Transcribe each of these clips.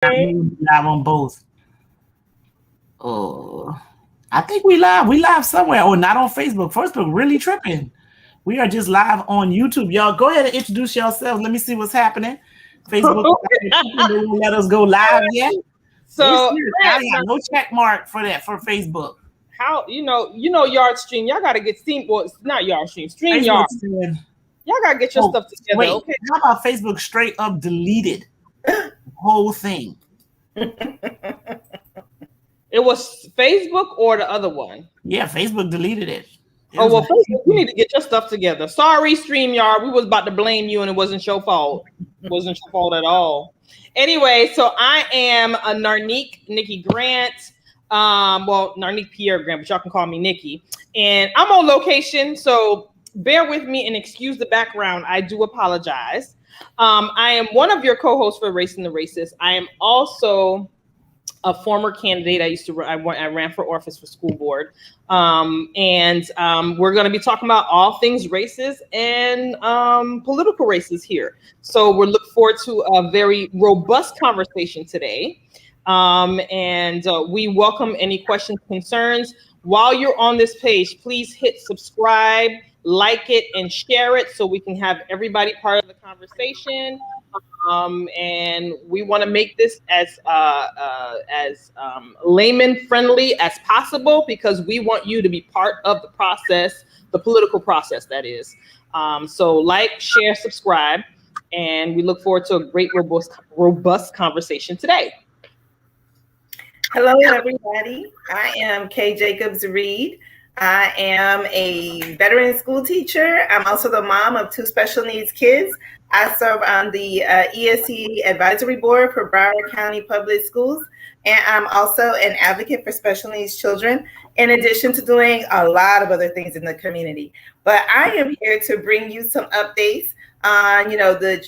Live on both. Oh, I think we live. We live somewhere. Oh, not on Facebook. Facebook really tripping. We are just live on YouTube. Y'all go ahead and introduce yourselves. Let me see what's happening. Facebook let us go live yet. So I got no check mark for that for Facebook. How Yard Stream? Y'all gotta get Steam. Well, it's not Yard Stream. Stream Yard. Y'all gotta get your stuff together. Wait, okay. How about Facebook straight up deleted the whole thing? It was Facebook or the other one? Yeah, Facebook deleted it. Facebook, you need to get your stuff together. Sorry, StreamYard. We was about to blame you, and it wasn't your fault. It wasn't your fault at all. Anyway, so I am a Narnique Nikki Grant. Narnique Pierre Grant, but y'all can call me Nikki. And I'm on location, so bear with me and excuse the background. I do apologize. I am one of your co-hosts for Racing the Racist. I am also a former candidate. I ran for office for school board. We're going to be talking about all things racist and political races here. So we're looking forward to a very robust conversation today. We welcome any questions, concerns. While you're on this page, please hit subscribe, like it, and share it so we can have everybody part of the conversation. And we want to make this as layman friendly as possible because we want you to be part of the process, the political process, that is. So like, share, subscribe, and we look forward to a great, robust conversation today. Hello, everybody. I am Kay Jacobs Reed. I am a veteran school teacher. I'm also the mom of 2 special needs kids. I serve on the ESC Advisory Board for Broward County Public Schools, and I'm also an advocate for special needs children, in addition to doing a lot of other things in the community. But I am here to bring you some updates on,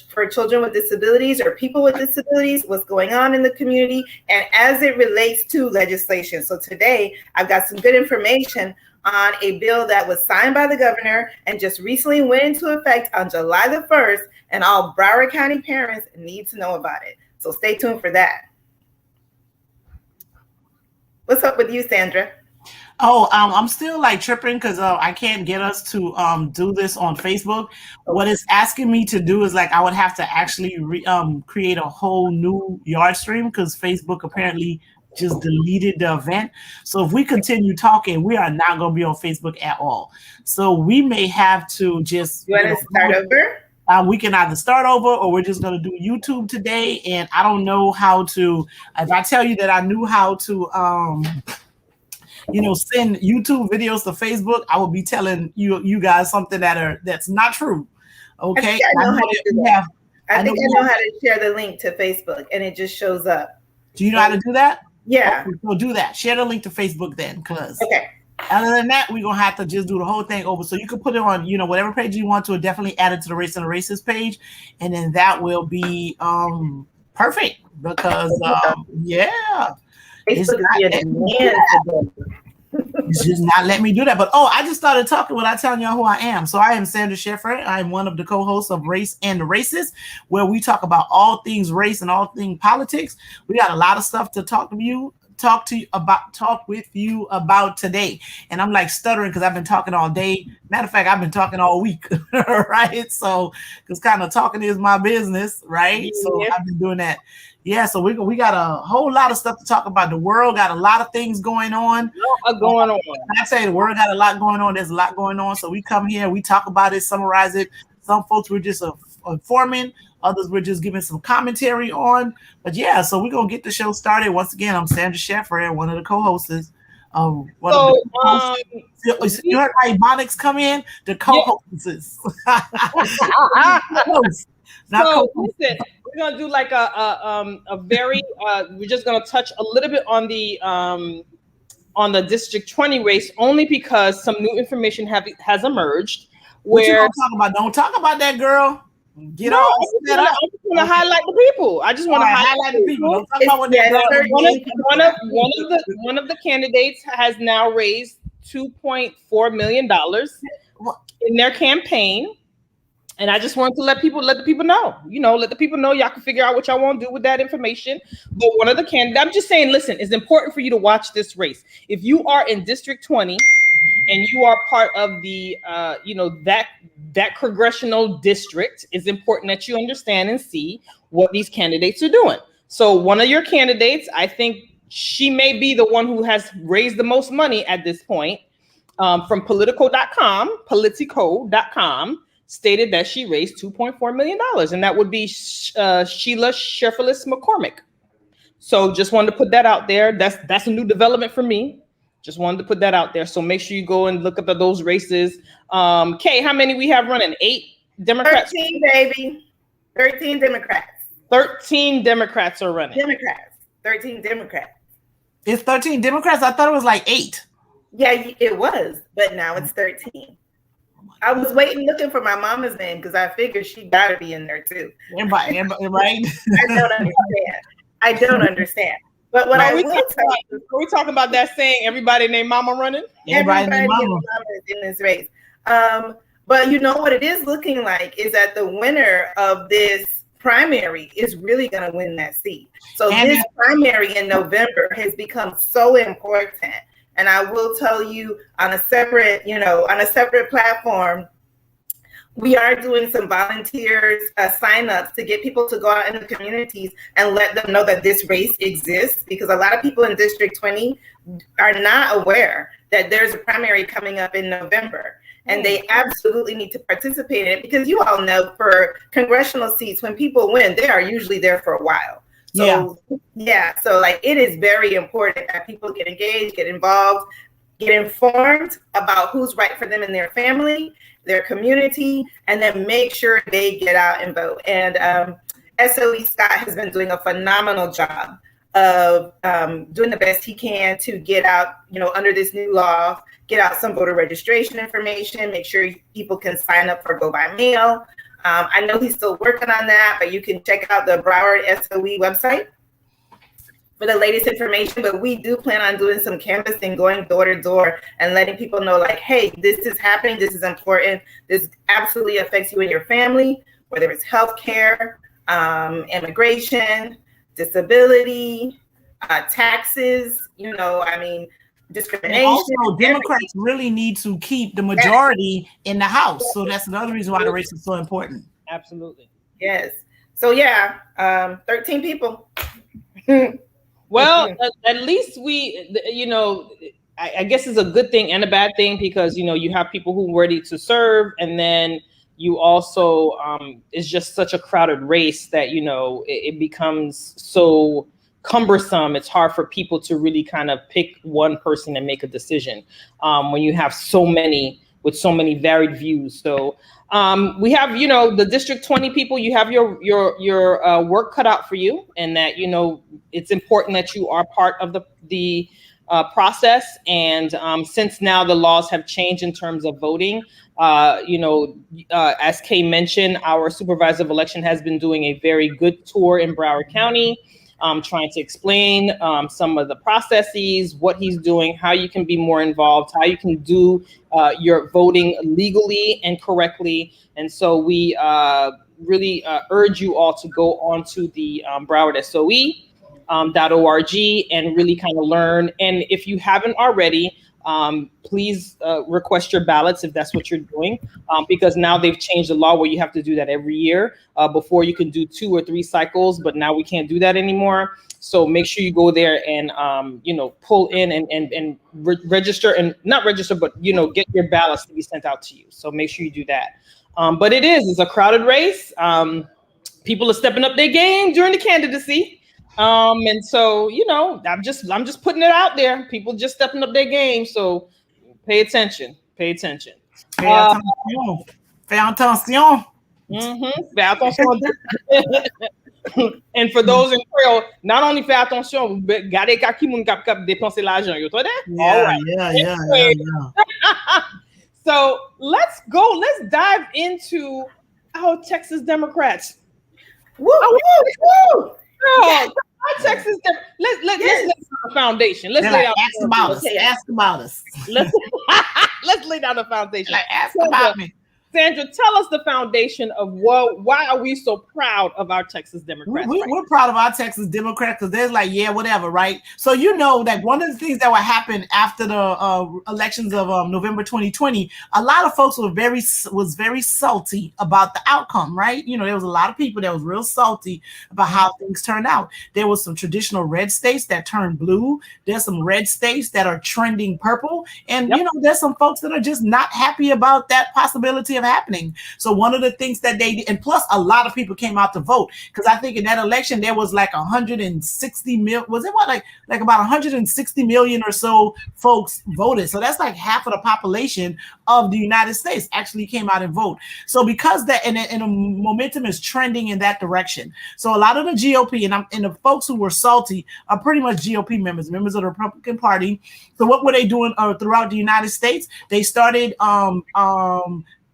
for children with disabilities or people with disabilities, what's going on in the community, and as it relates to legislation. So today, I've got some good information on a bill that was signed by the governor and just recently went into effect on July the 1st, and all Broward County parents need to know about it. So stay tuned for that. What's up with you, Sandra? Oh, I'm still tripping because I can't get us to do this on Facebook. What it's asking me to do is I would have to actually create a whole new yard stream because Facebook apparently just deleted the event. So if we continue talking, we are not going to be on Facebook at all. So we may have to just start over. We can either start over or we're just going to do YouTube today. And I don't know how to. If I tell you that I knew how to send YouTube videos to Facebook, I will be telling you guys something that's not true. Okay. I know how to share the link to Facebook and it just shows up. Do you know how to do that? Yeah. Okay, so do that. Share the link to Facebook then, because okay. Other than that, we're gonna have to just do the whole thing over. So you can put it on, whatever page you want to, definitely add it to the Race and the Racist page, and then that will be perfect because it's just not letting me do that. But I just started talking without telling y'all who I am. So I am Sandra Sheffer. I'm one of the co-hosts of Race and the Racist, where we talk about all things race and all things politics. We got a lot of stuff to talk with you about today. And I'm stuttering because I've been talking all day. Matter of fact, I've been talking all week, right? So because kind of talking is my business, right? So I've been doing that. Yeah, so we got a whole lot of stuff to talk about. The world got a lot of things going on. I say the world got a lot going on. There's a lot going on. So we come here, we talk about it, summarize it. Some folks we're just informing. Others we're just giving some commentary on. But yeah, so we're going to get the show started. Once again, I'm Sandra Sheffer, one of the co-hosts. You heard how Ebonics come in? The co-hosts. Listen, we're gonna do a very we're just gonna touch a little bit on the District 20 race only because some new information has emerged. What you gonna talk about? Don't talk about that, girl. I just want to highlight the people. I just want to highlight the people. Don't talk about what they're one of the candidates has now raised $2.4 million in their campaign. And I just wanted to let the people know, let the people know y'all can figure out what y'all want to do with that information. But one of the candidates, I'm just saying, listen, it's important for you to watch this race. If you are in District 20 and you are part of the, that congressional district, it's important that you understand and see what these candidates are doing. So one of your candidates, I think she may be the one who has raised the most money at this point, from Politico.com, stated that she raised $2.4 million, and that would be Sheila Sheffilis McCormick. So just wanted to put that out there. That's a new development for me. Just wanted to put that out there. So make sure you go and look up at those races. Kay, how many we have running? 8 Democrats? 13, baby. 13 Democrats. 13 Democrats are running. 13 Democrats. It's 13 Democrats? I thought it was like 8. Yeah, it was, but now it's 13. I was looking for my mama's name because I figured she gotta be in there too. Everybody, right? I don't understand. But what I will tell you, are we talking about that saying, everybody named mama running? Everybody named mama is in this race. But you know what it is looking like is that the winner of this primary is really going to win that seat. So this primary in November has become so important. And I will tell you on a separate platform, we are doing some volunteers sign-ups to get people to go out in the communities and let them know that this race exists, because a lot of people in District 20 are not aware that there's a primary coming up in November. And they absolutely need to participate in it, because you all know for congressional seats, when people win, they are usually there for a while. So like it is very important that people get engaged, get involved, get informed about who's right for them and their family, their community, and then make sure they get out and vote. And SOE Scott has been doing a phenomenal job of doing the best he can to get out, under this new law, get out some voter registration information, make sure people can sign up for go by mail. I know he's still working on that, but you can check out the Broward SOE website for the latest information. But we do plan on doing some canvassing, going door to door and letting people know, like, hey, this is happening. This is important. This absolutely affects you and your family, whether it's healthcare, immigration, disability, taxes, discrimination. And also, Democrats really need to keep the majority in the House. So that's another reason why the race is so important. Absolutely. Yes. So 13 people. Well, at least I guess it's a good thing and a bad thing, because, you have people who are ready to serve, and then you also, it's just such a crowded race that, it becomes so cumbersome. It's hard for people to really kind of pick one person and make a decision when you have so many with so many varied views. So we have, the District 20 people, you have your work cut out for you, and that, it's important that you are part of the process. And since now the laws have changed in terms of voting, as Kay mentioned, our supervisor of election has been doing a very good tour in Broward County, trying to explain some of the processes, what he's doing, how you can be more involved, how you can do your voting legally and correctly. And so we really urge you all to go onto the BrowardSOE.org and really kind of learn. And if you haven't already, please request your ballots if that's what you're doing, because now they've changed the law where you have to do that every year. Before you can do 2 or 3 cycles, but now we can't do that anymore. So make sure you go there and pull in and register, and not register, but get your ballots to be sent out to you. So make sure you do that. But it's a crowded race. People are stepping up their game during the candidacy. And so, I'm just putting it out there. People just stepping up their game. So pay attention. Fais attention. Fais attention. Fais attention. And for those in Creole, not only fais attention, but gardez qui moun kap dépenser l'argent. You know that? Yeah, right. Yeah. So let's dive into our Texas Democrats. Woo, woo, woo. Oh, Texas. Let's lay down the foundation. Let's lay down. Ask about us. Let's lay down the foundation. Ask about me. Sandra, tell us the foundation of why are we so proud of our Texas Democrats? We're proud of our Texas Democrats because there's like, yeah, whatever, right? So like one of the things that would happen after the elections of November 2020, a lot of folks was very salty about the outcome, right? There was a lot of people that was real salty about how things turned out. There was some traditional red states that turned blue. There's some red states that are trending purple, and there's some folks that are just not happy about that possibility of happening. So one of the things that they did, and plus a lot of people came out to vote, because I think in that election there was like 160 million, was it what, like about 160 million or so folks voted. So that's like half of the population of the United States actually came out and vote. So because that and the momentum is trending in that direction. So a lot of the GOP and the folks who were salty are pretty much GOP members of the Republican Party. So what were they doing throughout the United States? They started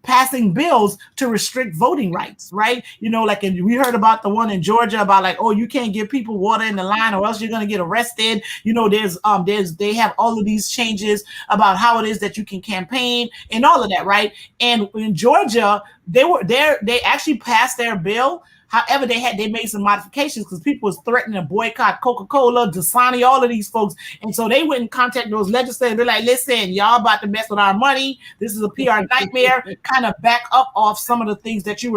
passing bills to restrict voting rights, right? We heard about the one in Georgia about like, oh, you can't give people water in the line or else you're going to get arrested. They have all of these changes about how it is that you can campaign and all of that, right? And in Georgia, they actually passed their bill. However, they made some modifications because people was threatening to boycott Coca-Cola, Dasani, all of these folks. And so they went and contacted those legislators. They're like, listen, y'all about to mess with our money. This is a PR nightmare. Kind of back up off some of the things that they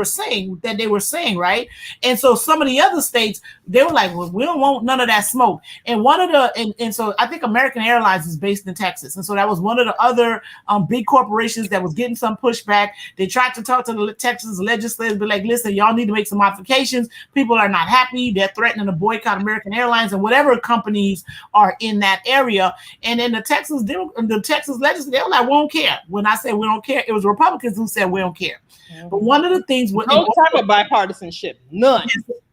were saying, right? And so some of the other states, they were like, well, we don't want none of that smoke. And so I think American Airlines is based in Texas. And so that was one of the other big corporations that was getting some pushback. They tried to talk to the Texas legislators, be like, listen, y'all need to make some modifications. People are not happy. They're threatening to boycott American Airlines and whatever companies are in that area. And then the Texas legislators, they were like, we don't care. When I say we don't care, it was Republicans who said we don't care. But one of the things with no type of bipartisanship, none.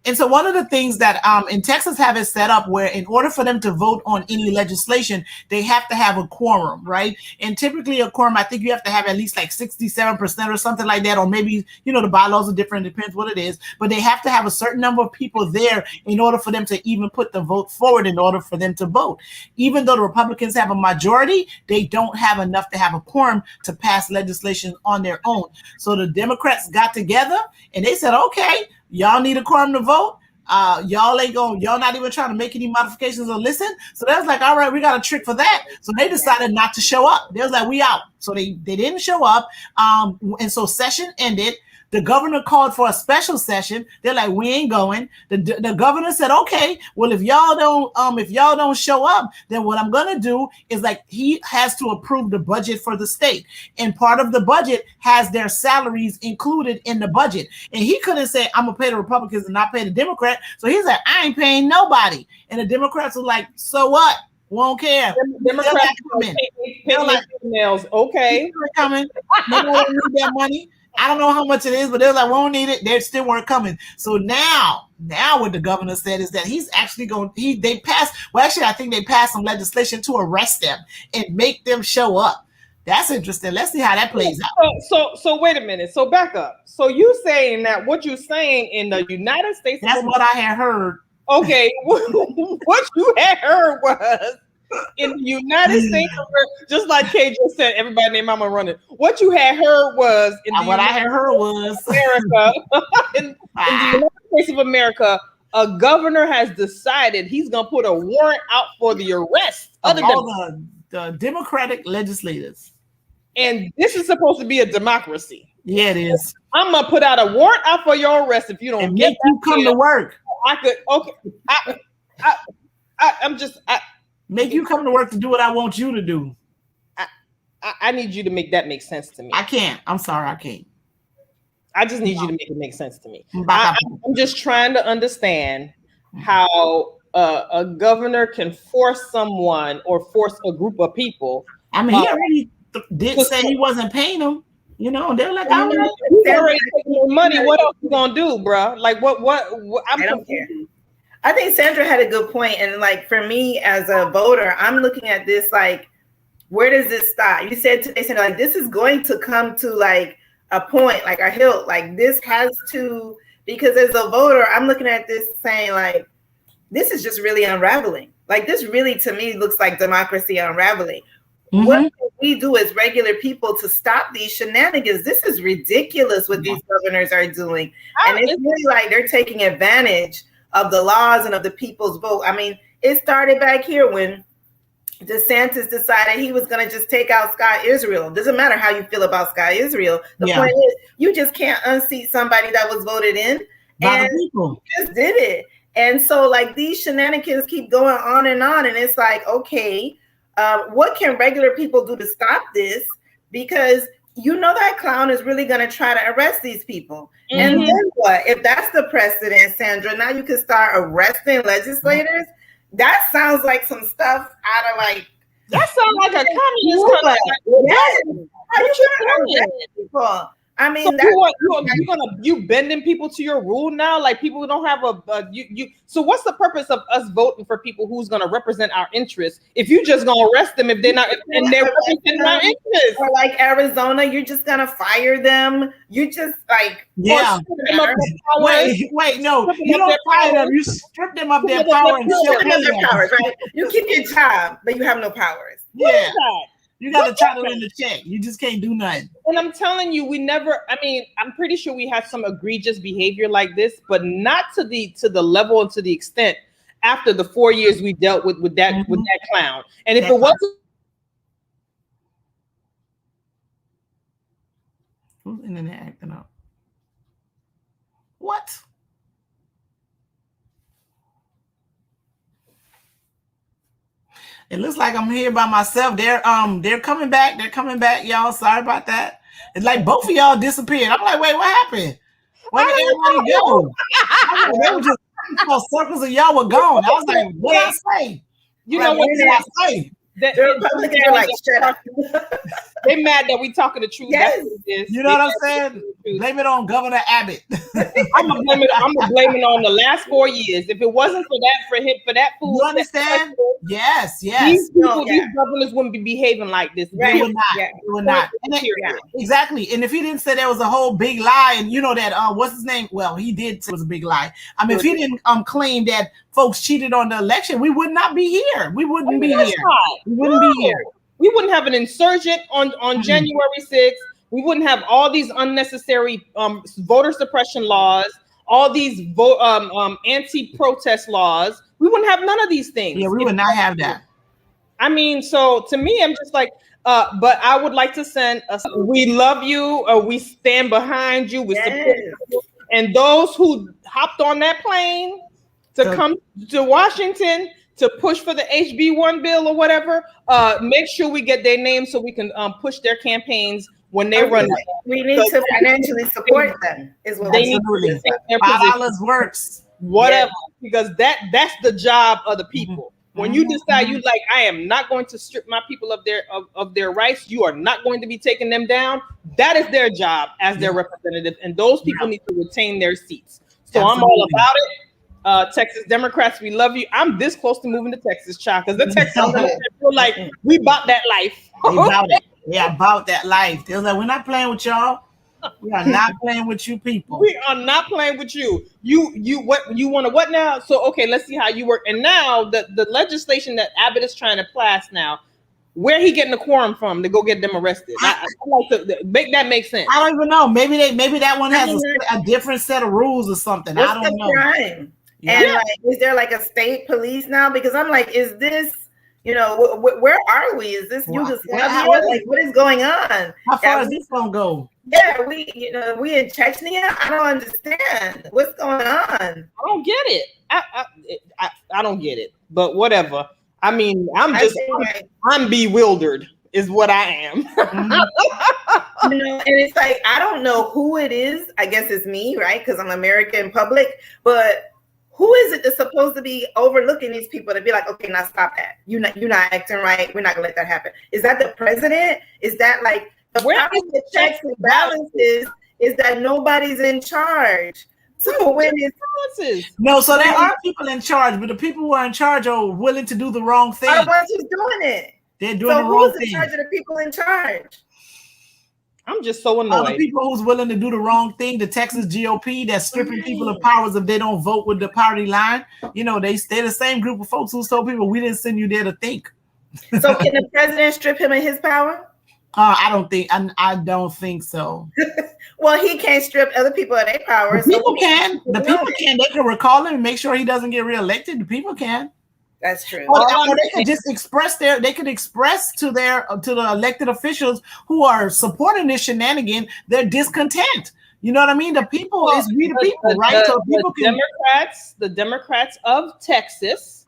And so one of the things that in Texas have it set up where in order for them to vote on any legislation, they have to have a quorum, right? And typically a quorum, I think you have to have at least like 67% or something like that, or maybe, the bylaws are different, depends what it is, but they have to have a certain number of people there in order for them to even put the vote forward in order for them to vote. Even though the Republicans have a majority, they don't have enough to have a quorum to pass legislation on their own. So the Democrats got together and they said, okay, y'all need a quorum to vote. Y'all not even trying to make any modifications or listen. So they was like, all right, we got a trick for that. So they decided not to show up. They was like, we out. So they didn't show up. And so session ended. The governor called for a special session. They're like, we ain't going. The governor said, okay, well, if y'all don't show up, then what I'm gonna do is like he has to approve the budget for the state. And part of the budget has their salaries included in the budget. And he couldn't say, I'm gonna pay the Republicans and not pay the Democrat. So he's like, I ain't paying nobody. And the Democrats were like, so what? Won't care. Democrats pay emails. Okay. Coming. They don't need that money. I don't know how much it is, but they're like, we won't need it. They still weren't coming. So now what the governor said is that he's actually I think they passed some legislation to arrest them and make them show up. That's interesting. Let's see how that plays out. So wait a minute. So back up. So you saying that what you're saying in the United States? That's what I had heard. Okay. What you had heard was in the United States, just like Kay just said, everybody named Mama running. What you had heard was America, in the United States of America, a governor has decided he's gonna put a warrant out for the arrest of all the Democratic legislators. And this is supposed to be a democracy. Yeah, it is. I'm gonna put out a warrant out for your arrest if you don't make you come to work. Make you come to work to do what I want you to do. I need you to make that make sense to me. I can't. I'm sorry, I can't. I just need you to make it make sense to me. I'm just trying to understand how a governor can force someone or force a group of people. I mean, he already did say he wasn't paying them. They're like, I don't know. He's already taking money. What else you gonna do, bro? Like, what? I don't care. I think Sandra had a good point. And like, for me as a voter, I'm looking at this, like, where does this stop? You said today, Sandra, like, this is going to come to like a point, like a hill, like this has to, because as a voter, I'm looking at this saying like, this is just really unraveling. Like this really, to me, looks like democracy unraveling. what can we do as regular people to stop these shenanigans? This is ridiculous what these governors are doing. And it's really like they're taking advantage of the laws and of the people's vote. I mean, it started back here when DeSantis decided he was going to just take out Sky Israel. Doesn't matter how you feel about Sky Israel. The point is, you just can't unseat somebody that was voted in. By the people. Just did it. And so, like, these shenanigans keep going on. And it's like, okay, what can regular people do to stop this? Because you know that clown is really going to try to arrest these people. And then what? If that's the precedent, Sandra, now you can start arresting legislators. That sounds like some stuff out of like. That sounds like a communist country. Yes. How you trying to arrest people? I mean, so you bending people to your rule now? Like people don't have you. So what's the purpose of us voting for people who's going to represent our interests? If you just going to arrest them if they're not and they're representing our interests, or like Arizona, you're just going to fire them. You just like wait, no, you don't fire them. You strip them of their power and strip them of their powers, right? You keep your job, but you have no powers. Yeah. You got to title in the check. You just can't do nothing. And I'm telling you, I'm pretty sure we had some egregious behavior like this, but not to the level and to the extent after the 4 years we dealt with that clown. And if it wasn't. Who's internet acting up? What? It looks like I'm here by myself. They're coming back. They're coming back, y'all. Sorry about that. It's like both of y'all disappeared. I'm like, wait, what happened? Where did everybody go? They were just circles and y'all were gone. I was like, what did I say? You know what did I say? The Republicans are like, shut up. They mad that we talking the truth. Yes. You know what I'm saying? Blame it on Governor Abbott. I'm gonna blame it on the last 4 years. If it wasn't for that fool, you understand? Yes. These governors wouldn't be behaving like this. They would not. Exactly. And if he didn't say there was a whole big lie, and you know that what's his name? Well, he did say it was a big lie. I mean, if he didn't claim that folks cheated on the election, we would not be here. We wouldn't be here. We wouldn't be here. We wouldn't have an insurgent on January 6th. We wouldn't have all these unnecessary voter suppression laws, all these anti-protest laws. We wouldn't have none of these things. Yeah, we would not have that. I mean, so to me, I'm just like, but I would like to send we love you, we stand behind you, we support you. And those who hopped on that plane to come to Washington to push for the HB1 bill or whatever, make sure we get their names so we can push their campaigns when they run. We need to financially support them. Is what they need to do. $5 works. Whatever, because that's the job of the people. When you decide you like, I am not going to strip my people of their rights, you are not going to be taking them down. That is their job as their representative, and those people need to retain their seats. So I'm all about it. Texas Democrats, we love you. I'm this close to moving to Texas, child, because the Texas Democrats feel like we bought that life. They about that life. They're like, we're not playing with y'all. We are not playing with you people. We are not playing with you. You want to what now? So okay, let's see how you work. And now the legislation that Abbott is trying to pass now, where he getting the quorum from to go get them arrested? I like to make that make sense. I don't even know. Maybe that one has a different set of rules or something. I don't know. Crime? Yeah. And like, is there like a state police now? Because I'm like, is this? You know, where are we? Is this Yugoslavia? Like, what is going on? How far is this gonna go? Yeah, we in Chechnya. I don't understand what's going on. I don't get it. I don't get it. But whatever. I mean, I'm bewildered, is what I am. And it's like I don't know who it is. I guess it's me, right? Because I'm American public, but. Who is it that's supposed to be overlooking these people to be like, okay, now stop that. You're not acting right. We're not gonna let that happen. Is that the president? Is that like the checks and balances? Is that nobody's in charge? So when it's no, so there are people in charge, but the people who are in charge are willing to do the wrong thing. Are the ones who's doing it. They're doing the wrong thing. So who's in charge of the people in charge? I'm just so annoyed. All the people who's willing to do the wrong thing, the Texas GOP that's stripping people of powers if they don't vote with the party line. You know, they're the same group of folks who told people we didn't send you there to think. So can the president strip him of his power? I don't think so. Well, he can't strip other people of their power. The people can. The people can. They can recall him and make sure he doesn't get reelected. The people can. That's true. Or they could just express to the elected officials who are supporting this shenanigan their discontent. You know what I mean? The people is we the people, right? So people the Democrats of Texas,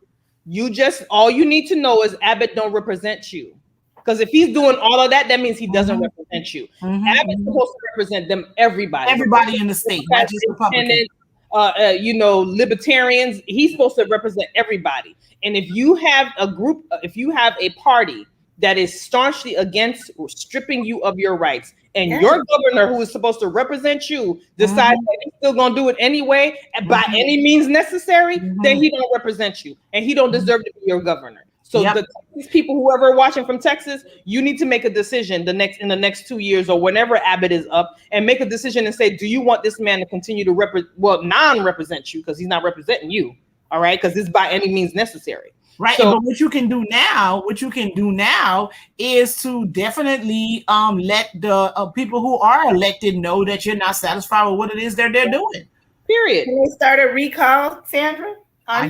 all you need to know is Abbott don't represent you. Because if he's doing all of that, that means he doesn't represent you. Abbott's supposed to represent them, everybody in the state, not just Republicans. Libertarians, he's supposed to represent everybody. And if you have a party that is staunchly against stamping you of your rights, and your governor, who is supposed to represent you, decides that he's still gonna do it anyway, by any means necessary, then he don't represent you, and he don't deserve to be your governor. So the Texas people, whoever are watching from Texas, you need to make a decision in the next 2 years or whenever Abbott is up, and make a decision and say, do you want this man to continue to non-represent you, because he's not representing you, all right? Because it's by any means necessary. Right. So, but what you can do now is to definitely let the people who are elected know that you're not satisfied with what it is they're doing. Period. Can they start a recall, Sandra? I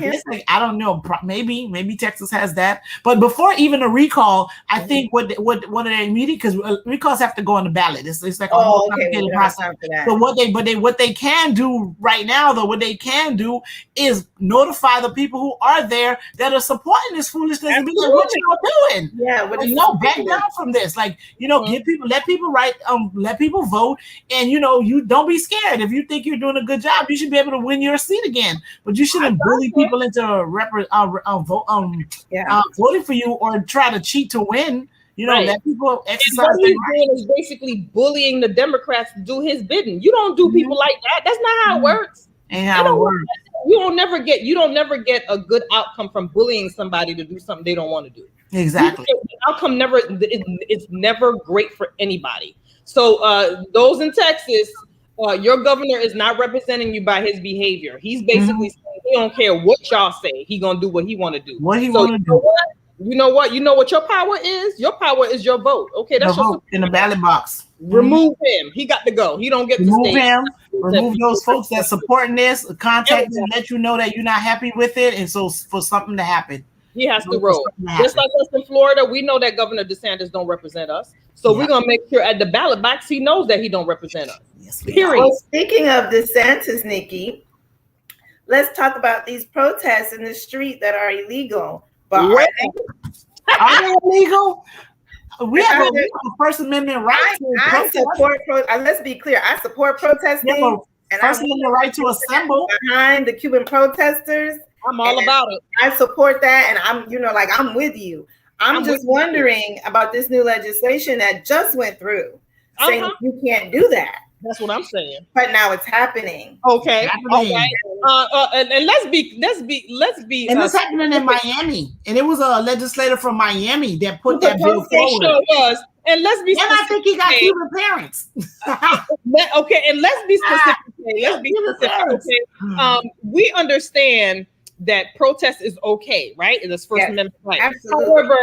don't know. Maybe Texas has that. But before even a recall, I think what are they immediate, because recalls have to go on the ballot. It's like a whole complicated process. So what they can do right now, though, what they can do is notify the people who are there that are supporting this foolishness and be like, what y'all doing? Yeah, back down from this. Like, let people write, let people vote, and you don't be scared. If you think you're doing a good job, you should be able to win your seat again. But you shouldn't bully people into voting for you or try to cheat to win. Let people exercise. What he's doing is basically bullying the Democrats to do his bidding. You don't do people like that. That's not how it works. Ain't how it works. You don't never get a good outcome from bullying somebody to do something they don't want to do. Exactly. The outcome it's never great for anybody. So those in Texas, your governor is not representing you by his behavior. He's basically saying he don't care what y'all say. He gonna do what he want to do. You know what your power is? Your power is your vote. Okay, that's your vote in the ballot box. Remove him. He got to go. He don't get to stay. Remove those folks that supporting this. Contact them, let you know that you're not happy with it, and so for something to happen, he has to roll. Just like us in Florida, we know that Governor DeSantis don't represent us. So we're gonna make sure at the ballot box he knows that he don't represent us. Yes, period. Well, speaking of DeSantis, Nikki, let's talk about these protests in the street that are illegal. But are they illegal? We have a First Amendment right to support. Let's be clear. I support protesting. And First Amendment right to assemble behind the Cuban protesters. I'm all about it. I support that, and I'm with you. I'm just wondering about this new legislation that just went through, saying you can't do that. That's what I'm saying. But now it's happening. Okay. All right. And let's be. And it's happening in Miami, and it was a legislator from Miami that put that bill forward. And let's be. And I think he got Cuban parents. Okay, and let's be specific. Okay. We understand that protest is okay, right? It's First Amendment right. Absolutely. However,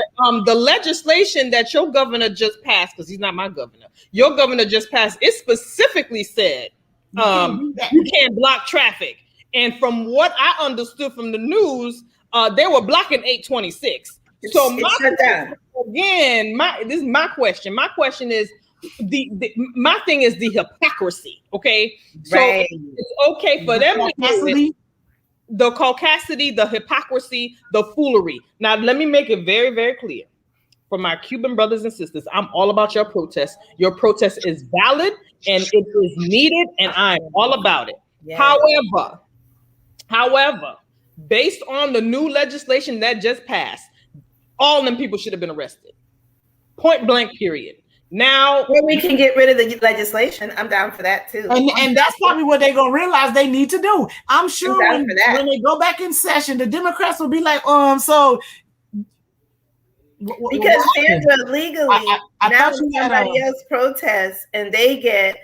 the legislation that your governor just passed, because he's not my governor, your governor just passed, it specifically said you can't block traffic. And from what I understood from the news, they were blocking 826. So this is my question. My question is my thing is the hypocrisy. Okay, so it's okay for them to do it. The caucasity, the hypocrisy, the foolery. Now, let me make it very, very clear. For my Cuban brothers and sisters, I'm all about your protest. Your protest is valid and it is needed, and I'm all about it. Yeah. However, based on the new legislation that just passed, all them people should have been arrested. Point blank, period. Now we can get rid of the legislation. I'm down for that too. And that's probably what they're gonna realize they need to do. I'm sure when they go back in session, the Democrats will be like, so because Sandra, legally, now somebody else protests and they get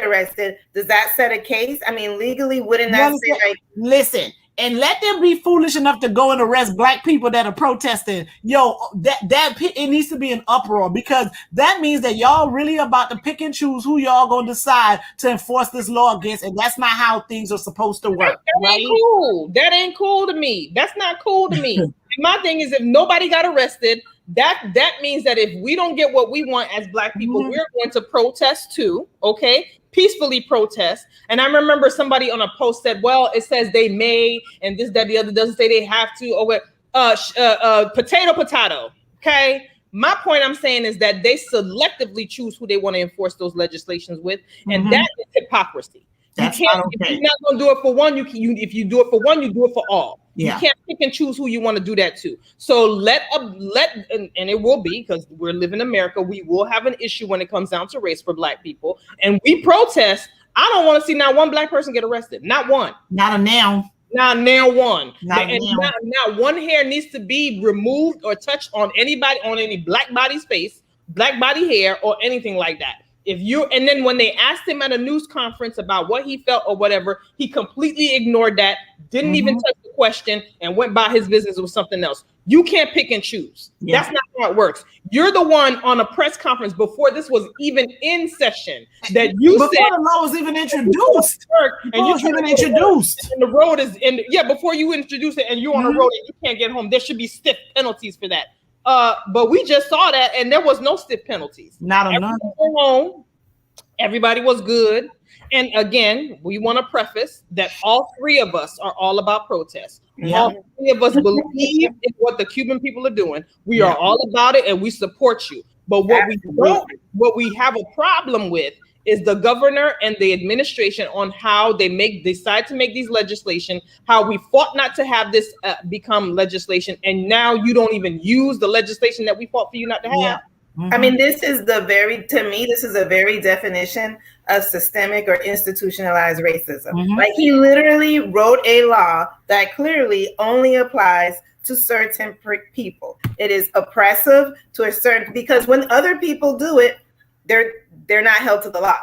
arrested. Does that set a case? I mean, legally, wouldn't that say like? Listen, and let them be foolish enough to go and arrest black people that are protesting. Yo, that it needs to be an uproar, because that means that y'all really about to pick and choose who y'all gonna decide to enforce this law against, and that's not how things are supposed to work. That ain't cool. That ain't cool to me. That's not cool to me. My thing is, if nobody got arrested, that means that if we don't get what we want as black people, we're going to protest too. Okay. Peacefully protest. And I remember somebody on a post said, well, it says they may, and this, that, the other doesn't say they have to, or potato. Okay. My point I'm saying is that they selectively choose who they want to enforce those legislations with. And that is hypocrisy. That's you can't, not okay. If you're not going to do it for one, if you do it for one, you do it for all. Yeah. You can't pick and choose who you want to do that to. So and it will be, because we're living in America, we will have an issue when it comes down to race for black people. And we protest. I don't want to see not one black person get arrested. Not one. Not a now. Not one. Not one hair needs to be removed or touched on anybody, on any black body's face, black body hair, or anything like that. And then when they asked him at a news conference about what he felt or whatever, he completely ignored that, didn't even touch the question, and went by his business with something else. You can't pick and choose. Yeah. That's not how it works. You're the one on a press conference before this was even in session that you before said the law was even introduced. And the road is before you introduce it and you're on the road and you can't get home, there should be stiff penalties for that. But we just saw that, and there was no stiff penalties. Not enough. Home, everybody was good. And again, we want to preface that all three of us are all about protest. Yeah. All three of us believe in what the Cuban people are doing. We are all about it, and we support you. But what we have a problem with is the governor and the administration on how they decide to make these legislation, how we fought not to have this become legislation, and now you don't even use the legislation that we fought for you not to have. Yeah. I mean, this is a very definition of systemic or institutionalized racism. Like, he literally wrote a law that clearly only applies to certain people. It is oppressive to a certain, because when other people do it, they're not held to the law.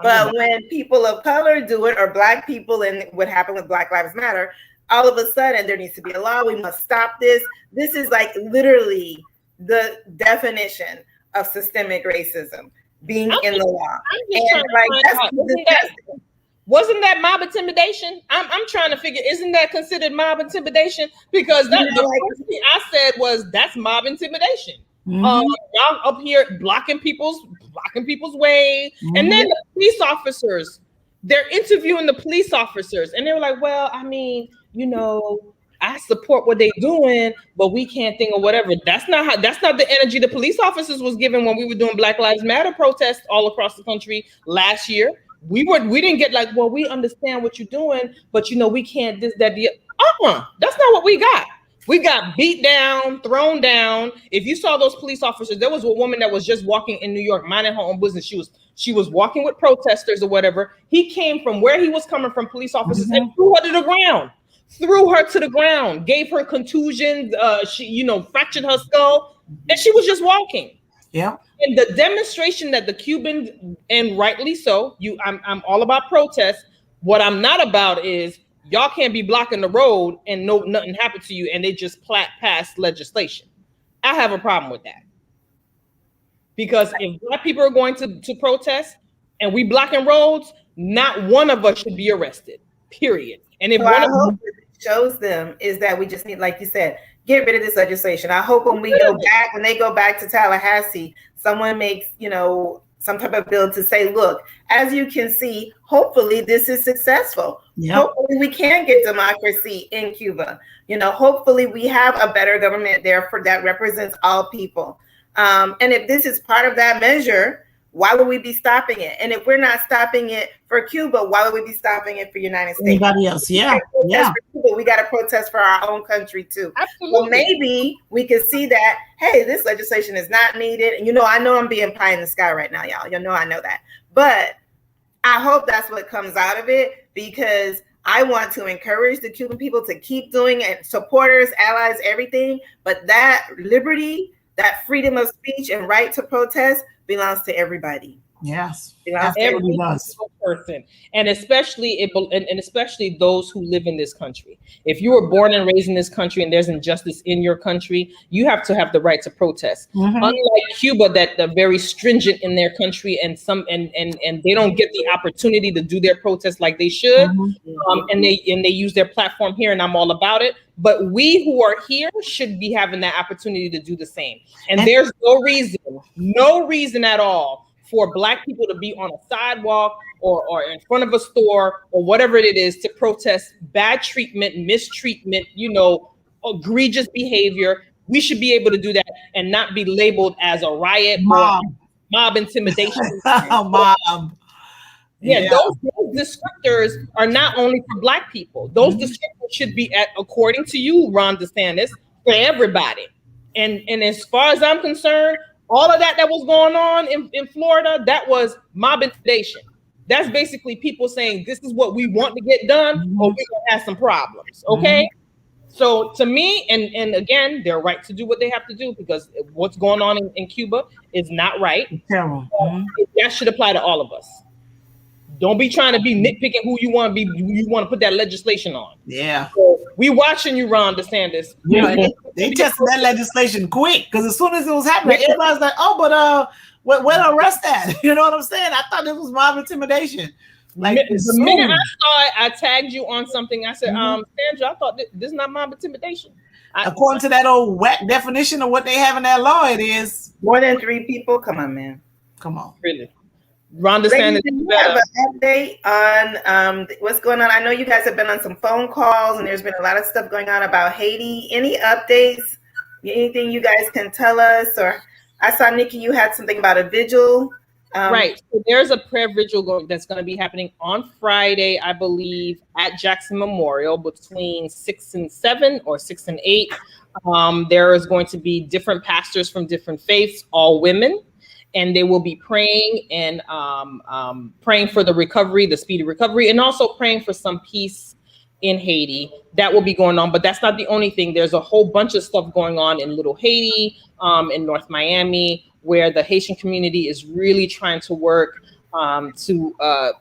But when people of color do it, or black people, and what happened with Black Lives Matter, all of a sudden there needs to be a law. We must stop this. This is like literally the definition of systemic racism being in the law. Wasn't that mob intimidation? I'm trying to figure, isn't that considered mob intimidation? Because the first thing I said was, that's mob intimidation. Y'all up here blocking people's way. And then the police officers, they're interviewing the police officers, and they were like, well, I mean, I support what they're doing, but we can't think of whatever. That's not the energy the police officers was given when we were doing Black Lives Matter protests all across the country last year. We didn't get like, well, we understand what you're doing, but we can't this, that, the that's not what we got. We got beat down, thrown down. If you saw those police officers, there was a woman that was just walking in New York, minding her own business. She was walking with protesters or whatever. He came from where he was coming from, police officers, and threw her to the ground, gave her contusions. She, fractured her skull, and she was just walking. Yeah. And the demonstration that the Cubans, and rightly so, I'm all about protest. What I'm not about is, y'all can't be blocking the road and nothing happened to you, and they just pass legislation. I have a problem with that. Because if black people are going to protest and we blocking roads, not one of us should be arrested, period. And if I hope it shows them is that we just need, like you said, get rid of this legislation. I hope when they go back to Tallahassee, someone makes, some type of bill to say, look, as you can see, hopefully this is successful. Yep. Hopefully we can get democracy in Cuba. Hopefully we have a better government there that represents all people. And if this is part of that measure, why would we be stopping it? And if we're not stopping it for Cuba, why would we be stopping it for the United States? Anybody else? Yeah. We got to protest for our own country too. Absolutely. So maybe we could see that, hey, this legislation is not needed. And I know I'm being pie in the sky right now, y'all. I know that. But I hope that's what comes out of it, because I want to encourage the Cuban people to keep doing it, supporters, allies, everything. But that liberty, that freedom of speech and right to protest belongs to everybody. Yes, Every does. person, and especially and especially those who live in this country. If you were born and raised in this country and there's injustice in your country, you have to have the right to protest. Unlike Cuba, that they're very stringent in their country, and they don't get the opportunity to do their protest like they should, and they use their platform here, and I'm all about it. But we who are here should be having that opportunity to do the same. And there's no reason at all for Black people to be on a sidewalk or in front of a store or whatever it is to protest bad treatment, mistreatment, egregious behavior. We should be able to do that and not be labeled as a riot or mob intimidation. Mob. Yeah, those descriptors are not only for Black people. Those descriptors should be, according to you, Ron DeSantis, for everybody. And as far as I'm concerned, all of that was going on in Florida, that was mob intimidation. That's basically people saying, this is what we want to get done, or we're going to have some problems, okay? So to me, and again, they're right to do what they have to do, because what's going on in Cuba is not right. Terrible. That should apply to all of us. Don't be trying to be nitpicking who you want to be. You want to put that legislation on. Yeah. So we watching you, Ron DeSantis. They tested that legislation quick, because as soon as it was happening, everybody's like, "Oh, but where to arrest that?" You know what I'm saying? I thought this was mob intimidation. Like the minute I saw it, I tagged you on something. I said, Sandra, I thought this is not mob intimidation. According to that old whack definition of what they have in that law, it is more than 3 people. Come on, man. Come on. Really? Ron DeSantis, do you have an update on what's going on? I know you guys have been on some phone calls, and there's been a lot of stuff going on about Haiti. Any updates? Anything you guys can tell us? Or I saw, Nikki, you had something about a vigil. Right. So there's a prayer vigil that's going to be happening on Friday, I believe, at Jackson Memorial between 6 and 7 or 6 and 8. There is going to be different pastors from different faiths, all women. And they will be praying and praying for the recovery, the speedy recovery, and also praying for some peace in Haiti. That will be going on, but that's not the only thing. There's a whole bunch of stuff going on in Little Haiti, in North Miami, where the Haitian community is really trying to work to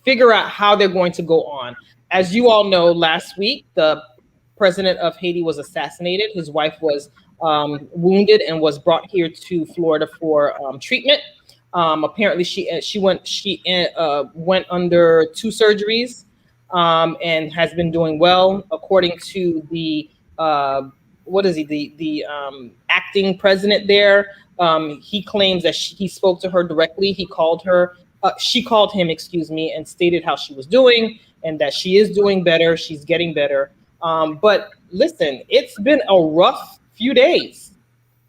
figure out how they're going to go on. As you all know, last week, the president of Haiti was assassinated. His wife was wounded and was brought here to Florida for treatment. Apparently, she went under 2 surgeries and has been doing well, according to the acting president there. He claims that he spoke to her directly. He called her. She called him, and stated how she was doing and that she is doing better. She's getting better. But listen, it's been a rough few days.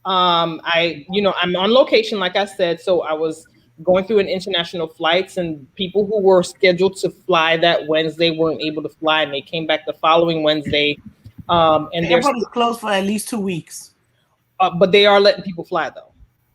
I'm on location, like I said, so I was going through an international flights, and people who were scheduled to fly that Wednesday weren't able to fly, and they came back the following Wednesday. And the airport is closed for at least 2 weeks. But they are letting people fly though.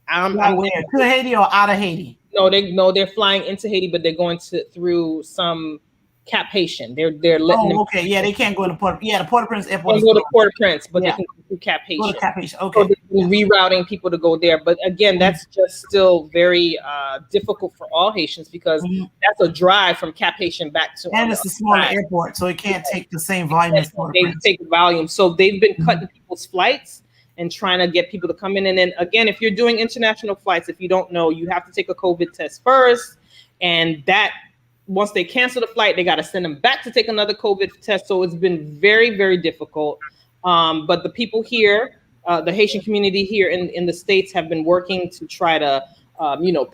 Where? To Haiti or out of Haiti? No, they're flying into Haiti, but they're going through some Cap Haitian. They're letting them. Okay, yeah, they can't go to Port. Yeah, the Port-au-Prince airport. They go to Port-au-Prince, but they can go through Cap Haitian. Go to Cap Haitian. Okay. So they're rerouting people to go there, but again, that's just still very difficult for all Haitians, because that's a drive from Cap Haitian back to. And it's a smaller airport, so it can't take the same volume as Port-au-Prince. They take volume, so they've been cutting people's flights and trying to get people to come in. And then again, if you're doing international flights, if you don't know, you have to take a COVID test first, and that. Once they cancel the flight, they got to send them back to take another COVID test. So it's been very, very difficult. But the people here, the Haitian community here in the States, have been working to try to,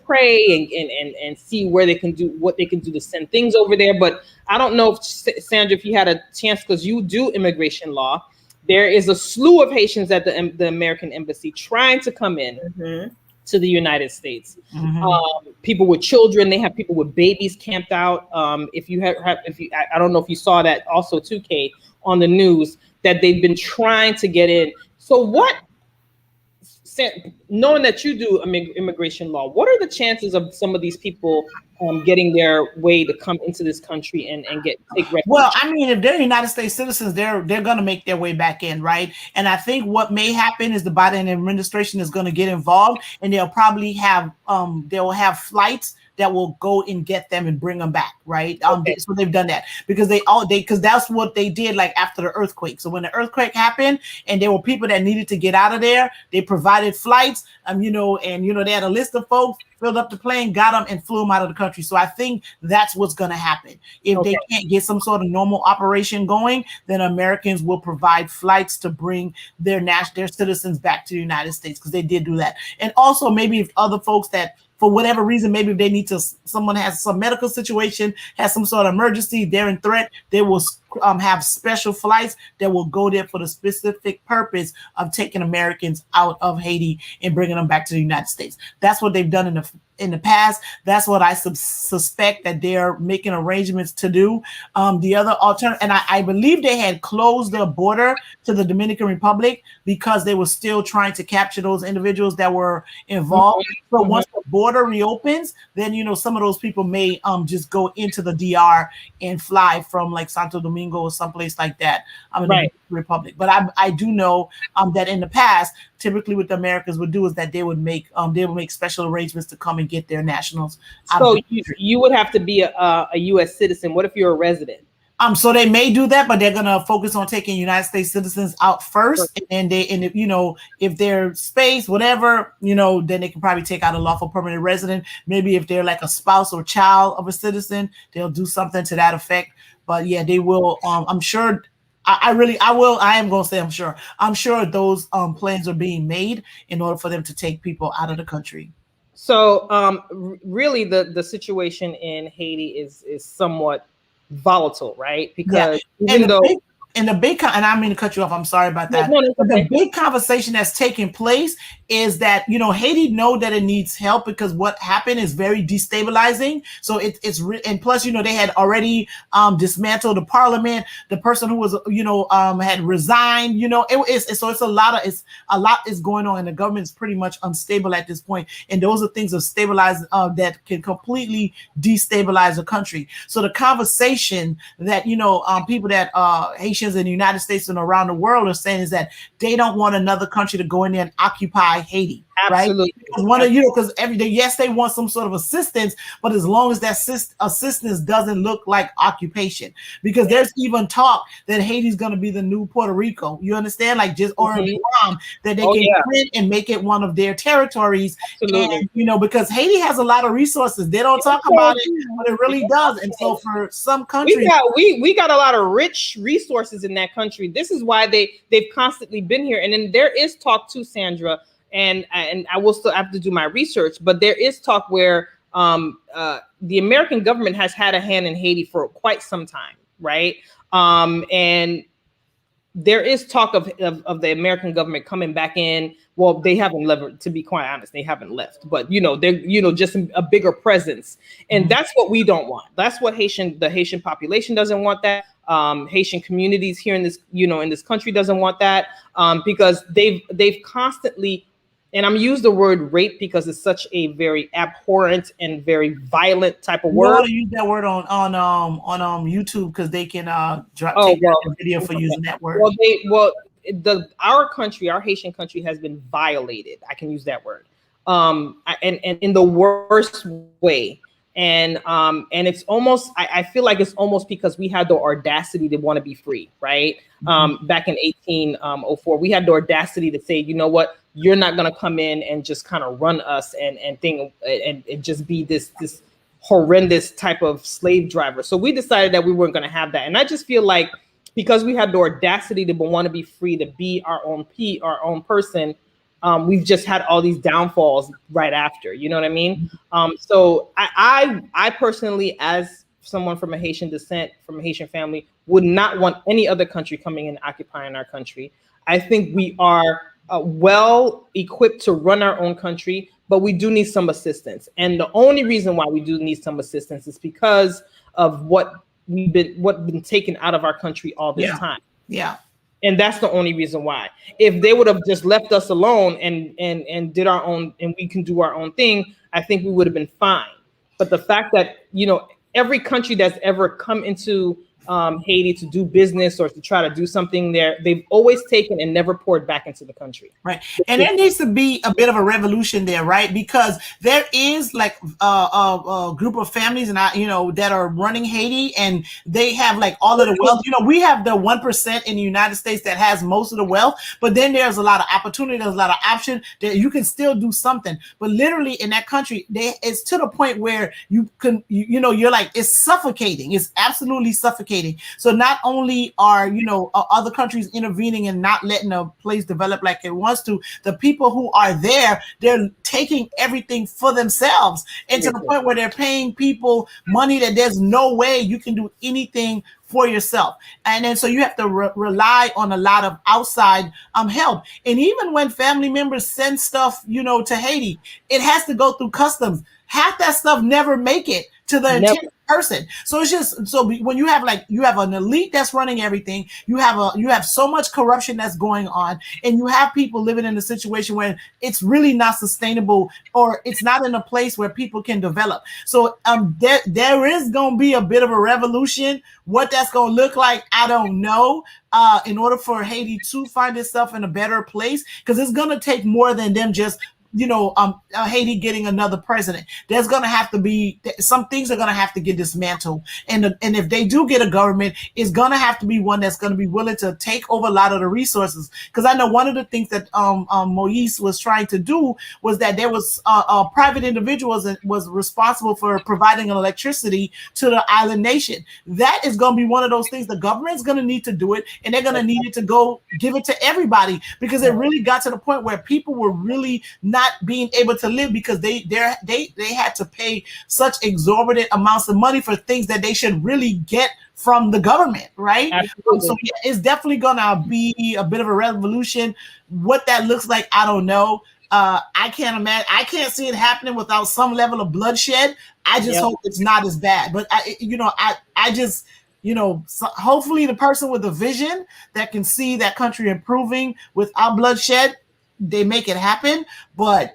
pray and see where they can do what they can do to send things over there. But I don't know, if Sandra, if you had a chance, because you do immigration law, there is a slew of Haitians at the American embassy trying to come in. To the United States, people with children, they have people with babies camped out. I don't know if you saw that also too, Kate, on the news, that they've been trying to get in. So what knowing that you do immigration law, what are the chances of some of these people getting their way to come into this country and take refuge? Well, I mean, if they're United States citizens, they're going to make their way back in, right? And I think what may happen is the Biden administration is going to get involved, and they'll probably have flights that will go and get them and bring them back, right? Okay. So they've done that because because that's what they did like after the earthquake. So when the earthquake happened and there were people that needed to get out of there, they provided flights, they had a list of folks, filled up the plane, got them, and flew them out of the country. So I think that's what's going to happen. If they can't get some sort of normal operation going, then Americans will provide flights to bring their citizens back to the United States, because they did do that. And also maybe if other folks that, for whatever reason, maybe if they need to, someone has some medical situation, has some sort of emergency, they're in threat, they will have special flights that will go there for the specific purpose of taking Americans out of Haiti and bringing them back to the United States. That's what they've done in the past. That's what I suspect that they're making arrangements to do. The other alternative, and I believe they had closed their border to the Dominican Republic because they were still trying to capture those individuals that were involved. So once the border reopens, then some of those people may just go into the DR and fly from like Santo Domingo or someplace like that. In the Republic. But I do know that in the past, typically what the Americans would do is that they would make special arrangements to come and get their nationals out of the country. You would have to be a U.S. citizen. What if you're a resident? So they may do that, but they're gonna focus on taking United States citizens out first, and if they're space, whatever, then they can probably take out a lawful permanent resident. Maybe if they're like a spouse or child of a citizen, they'll do something to that effect. But yeah, they will. I'm sure. I am gonna say I'm sure. I'm sure those plans are being made in order for them to take people out of the country. So really, the situation in Haiti is somewhat volatile, right? Because even though and the big, and I mean to cut you off, I'm sorry about that. No, but the big conversation that's taking place is that, Haiti know that it needs help because what happened is very destabilizing. So and plus, they had already dismantled the parliament. The person who was, had resigned, it's a lot is going on, and the government is pretty much unstable at this point. And those are things that stabilize, that can completely destabilize the country. So the conversation that, people that Haitians in the United States and around the world are saying is that they don't want another country to go in there and occupy Haiti. Absolutely. Right? Because every day, yes, they want some sort of assistance, but as long as that assistance doesn't look like occupation, because there's even talk that Haiti's going to be the new Puerto Rico. You understand? Like just or Guam, that they can print and make it one of their territories. Absolutely. And, because Haiti has a lot of resources. They don't talk about it, but it really does. And so for some countries, we got a lot of rich resources in that country. This is why they've constantly been here. And then there is talk too, Sandra. And I will still have to do my research, but there is talk where the American government has had a hand in Haiti for quite some time, right? And there is talk of the American government coming back in. Well, they haven't left, to be quite honest, they haven't left, but they're just a bigger presence, and that's what we don't want. That's what the Haitian population doesn't want. That Haitian communities here in this in this country doesn't want that, because they've constantly. And I'm using the word rape because it's such a very abhorrent and very violent type of word. I use that word on YouTube because they can take that video for using that word. Our country, our Haitian country, has been violated. I can use that word, and in the worst way. And it's almost, I feel like it's almost because we had the audacity to want to be free, right? Back in 1804, we had the audacity to say, you know what? You're not going to come in and just kind of run us and just be this horrendous type of slave driver. So we decided that we weren't going to have that. And I just feel like because we had the audacity to want to be free, to be our own person, we've just had all these downfalls right after. You know what I mean? So I personally, as someone from a Haitian descent, from a Haitian family, would not want any other country coming and occupying our country. I think we are well equipped to run our own country, but we do need some assistance. And the only reason why we do need some assistance is because of what been taken out of our country all this time. Yeah. And that's the only reason why. If they would have just left us alone and did our own, and we can do our own thing, I think we would have been fine. But the fact that, every country that's ever come into Haiti to do business or to try to do something there, they've always taken and never poured back into the country. Right. And there needs to be a bit of a revolution there, right? Because there is like a group of families and that are running Haiti, and they have like all of the wealth. We have the 1% in the United States that has most of the wealth, but then there's a lot of opportunity, there's a lot of option that you can still do something. But literally in that country, it's to the point where you can, you're like, it's suffocating. It's absolutely suffocating. So not only are other countries intervening and not letting a place develop like it wants to, the people who are there, they're taking everything for themselves, and to the point where they're paying people money that there's no way you can do anything for yourself. And then so you have to rely on a lot of outside help. And even when family members send stuff to Haiti, it has to go through customs. Half that stuff never make it to the intended person. So it's just when you have an elite that's running everything, you have so much corruption that's going on, and you have people living in a situation where it's really not sustainable, or it's not in a place where people can develop. So there is going to be a bit of a revolution. What that's going to look like, I don't know. In order for Haiti to find itself in a better place, because it's going to take more than them just Haiti getting another president. There's going to have to be some things are going to have to get dismantled, and if they do get a government, it's going to have to be one that's going to be willing to take over a lot of the resources. Because I know one of the things that Moise was trying to do was that there was private individuals that was responsible for providing electricity to the island nation. That is going to be one of those things the government's going to need to do it, and they're going to need it to go give it to everybody, because it really got to the point where people were really not being able to live, because they had to pay such exorbitant amounts of money for things that they should really get from the government, right? So it's definitely gonna be a bit of a revolution. What that looks like, I don't know. I can't imagine. I can't see it happening without some level of bloodshed. I just hope it's not as bad. But so hopefully the person with a vision that can see that country improving without bloodshed, they make it happen. But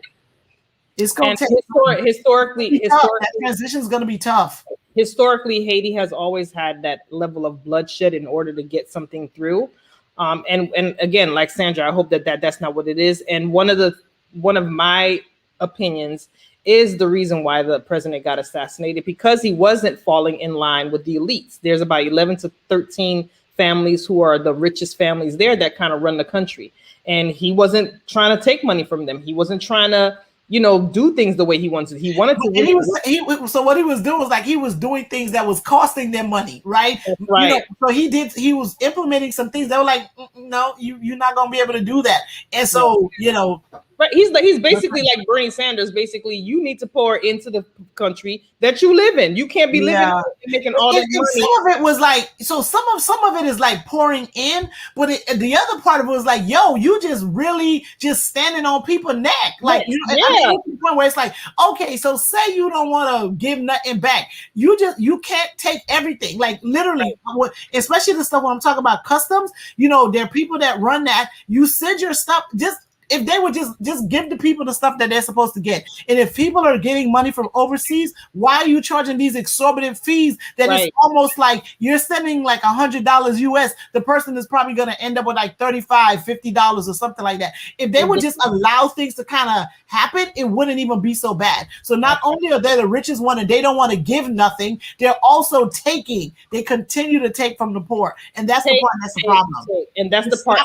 it's going to take historically that transition is going to be tough. Historically, Haiti has always had that level of bloodshed in order to get something through. And again, like Sandra, I hope that's not what it is. And one of my opinions is the reason why the president got assassinated, because he wasn't falling in line with the elites. There's about 11 to 13 families who are the richest families there that kind of run the country. And he wasn't trying to take money from them. He wasn't trying to, do things the way he wanted to. He wanted to. So what he was doing was like he was doing things that was costing them money, right? Right. So he was implementing some things that were like, no, you're not going to be able to do that. And so, Right. He's basically like Bernie Sanders. Basically, you need to pour into the country that you live in. You can't be living and making all this money. Some of it was like, so some of it is like pouring in, but the other part of it was like, yo, you just really just standing on people's neck. Like, the point where it's like, okay, so say you don't want to give nothing back. You can't take everything. Like literally, especially the stuff when I'm talking about customs, there are people that run that. You send your stuff, if they would just give the people the stuff that they're supposed to get. And if people are getting money from overseas, why are you charging these exorbitant fees that is almost like you're sending like $100 US? The person is probably going to end up with like $35, $50 or something like that. If they would just allow things to kind of happen, it wouldn't even be so bad. So not only are they the richest one and they don't want to give nothing, they're also taking. They continue to take from the poor. And that's the part that's the problem. And that's the part.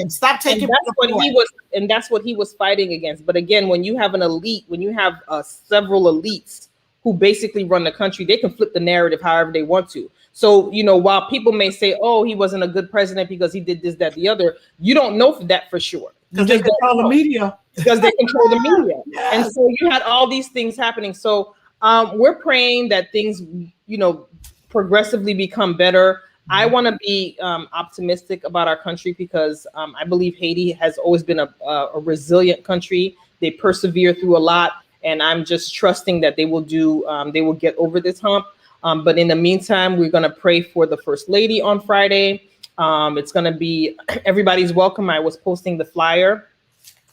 Stop taking from the poor. And that's what he was fighting against. But again, when you have an elite, when you have several elites who basically run the country, they can flip the narrative however they want to. So, while people may say, oh, he wasn't a good president because he did this, that, the other, you don't know that for sure. Because they control the media. Because they control the media. Yes. And so you had all these things happening. So we're praying that things, progressively become better. I want to be optimistic about our country because I believe Haiti has always been a resilient country. They persevere through a lot, and I'm just trusting that they will get over this hump. But in the meantime, we're going to pray for the First Lady on Friday. It's going to be everybody's welcome. I was posting the flyer,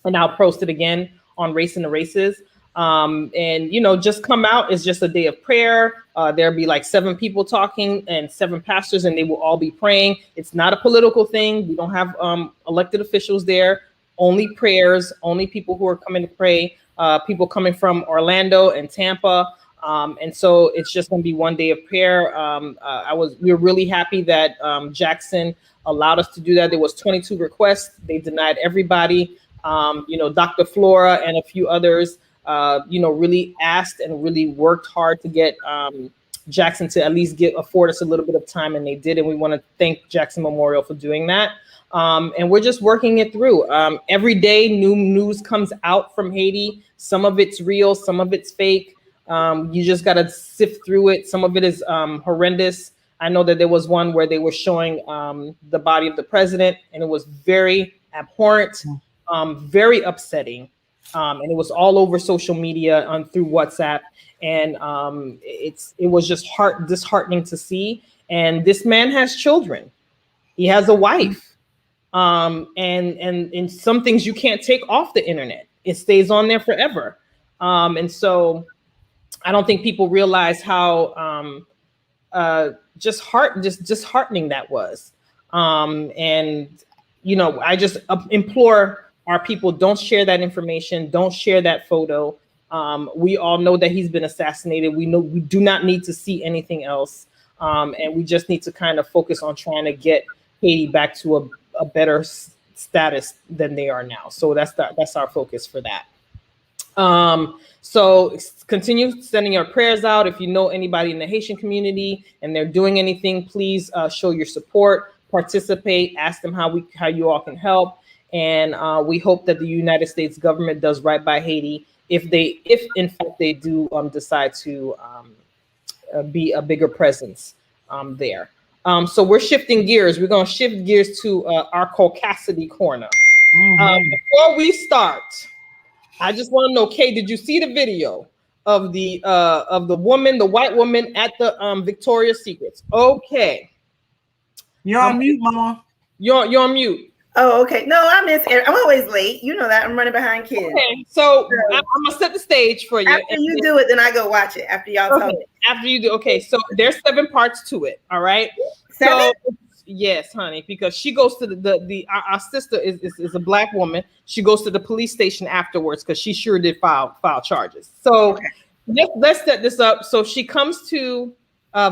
and I'll post it again on Race in the Races. And, you know, just come out. It's just a day of prayer. There'll be like 7 people talking and 7 pastors, and they will all be praying. It's not a political thing. We don't have elected officials there. Only prayers, only people who are coming to pray, people coming from Orlando and Tampa. And so it's just going to be one day of prayer. We were really happy that Jackson allowed us to do that. There was 22 requests. They denied everybody. You know, Dr. Flora and a few others, you know, really asked and really worked hard to get Jackson to at least afford us a little bit of time, and they did. And we want to thank Jackson Memorial for doing that. And we're just working it through. Every day, new news comes out from Haiti. Some of it's real, some of it's fake. You just got to sift through it. Some of it is horrendous. I know that there was one where they were showing the body of the president, and it was very abhorrent, very upsetting. And it was all over social media through WhatsApp. And it was just disheartening to see. And this man has children. He has a wife. And some things you can't take off the internet. It stays on there forever. And so I don't think people realize how disheartening that was. And, you know, I just implore our people, don't share that information. Don't share that photo. We all know that he's been assassinated. We know we do not need to see anything else. And we just need to kind of focus on trying to get Haiti back to a better status than they are now. So that's our focus for that. So continue sending your prayers out. If you know anybody in the Haitian community and they're doing anything, please show your support, participate, ask them how you all can help. And we hope that the United States government does right by Haiti if in fact they do decide to be a bigger presence there. So we're shifting gears. We're going to shift gears to our Caucasity corner. Before we start, I just want to know, Kay, did you see the video of the woman, the white woman at the Victoria's Secrets? Okay. You're on mute, Mama. You're on mute. Oh, okay. No, I miss it. I'm always late. You know that. I'm running behind kids. Okay, so I'm gonna set the stage for you. After you do it, then I go watch it. After y'all tell me. After you do, okay. So there's 7 parts to it. All right. 7? So yes, honey, because she goes to our sister is a black woman. She goes to the police station afterwards because she sure did file charges. So let's set this up. So she comes to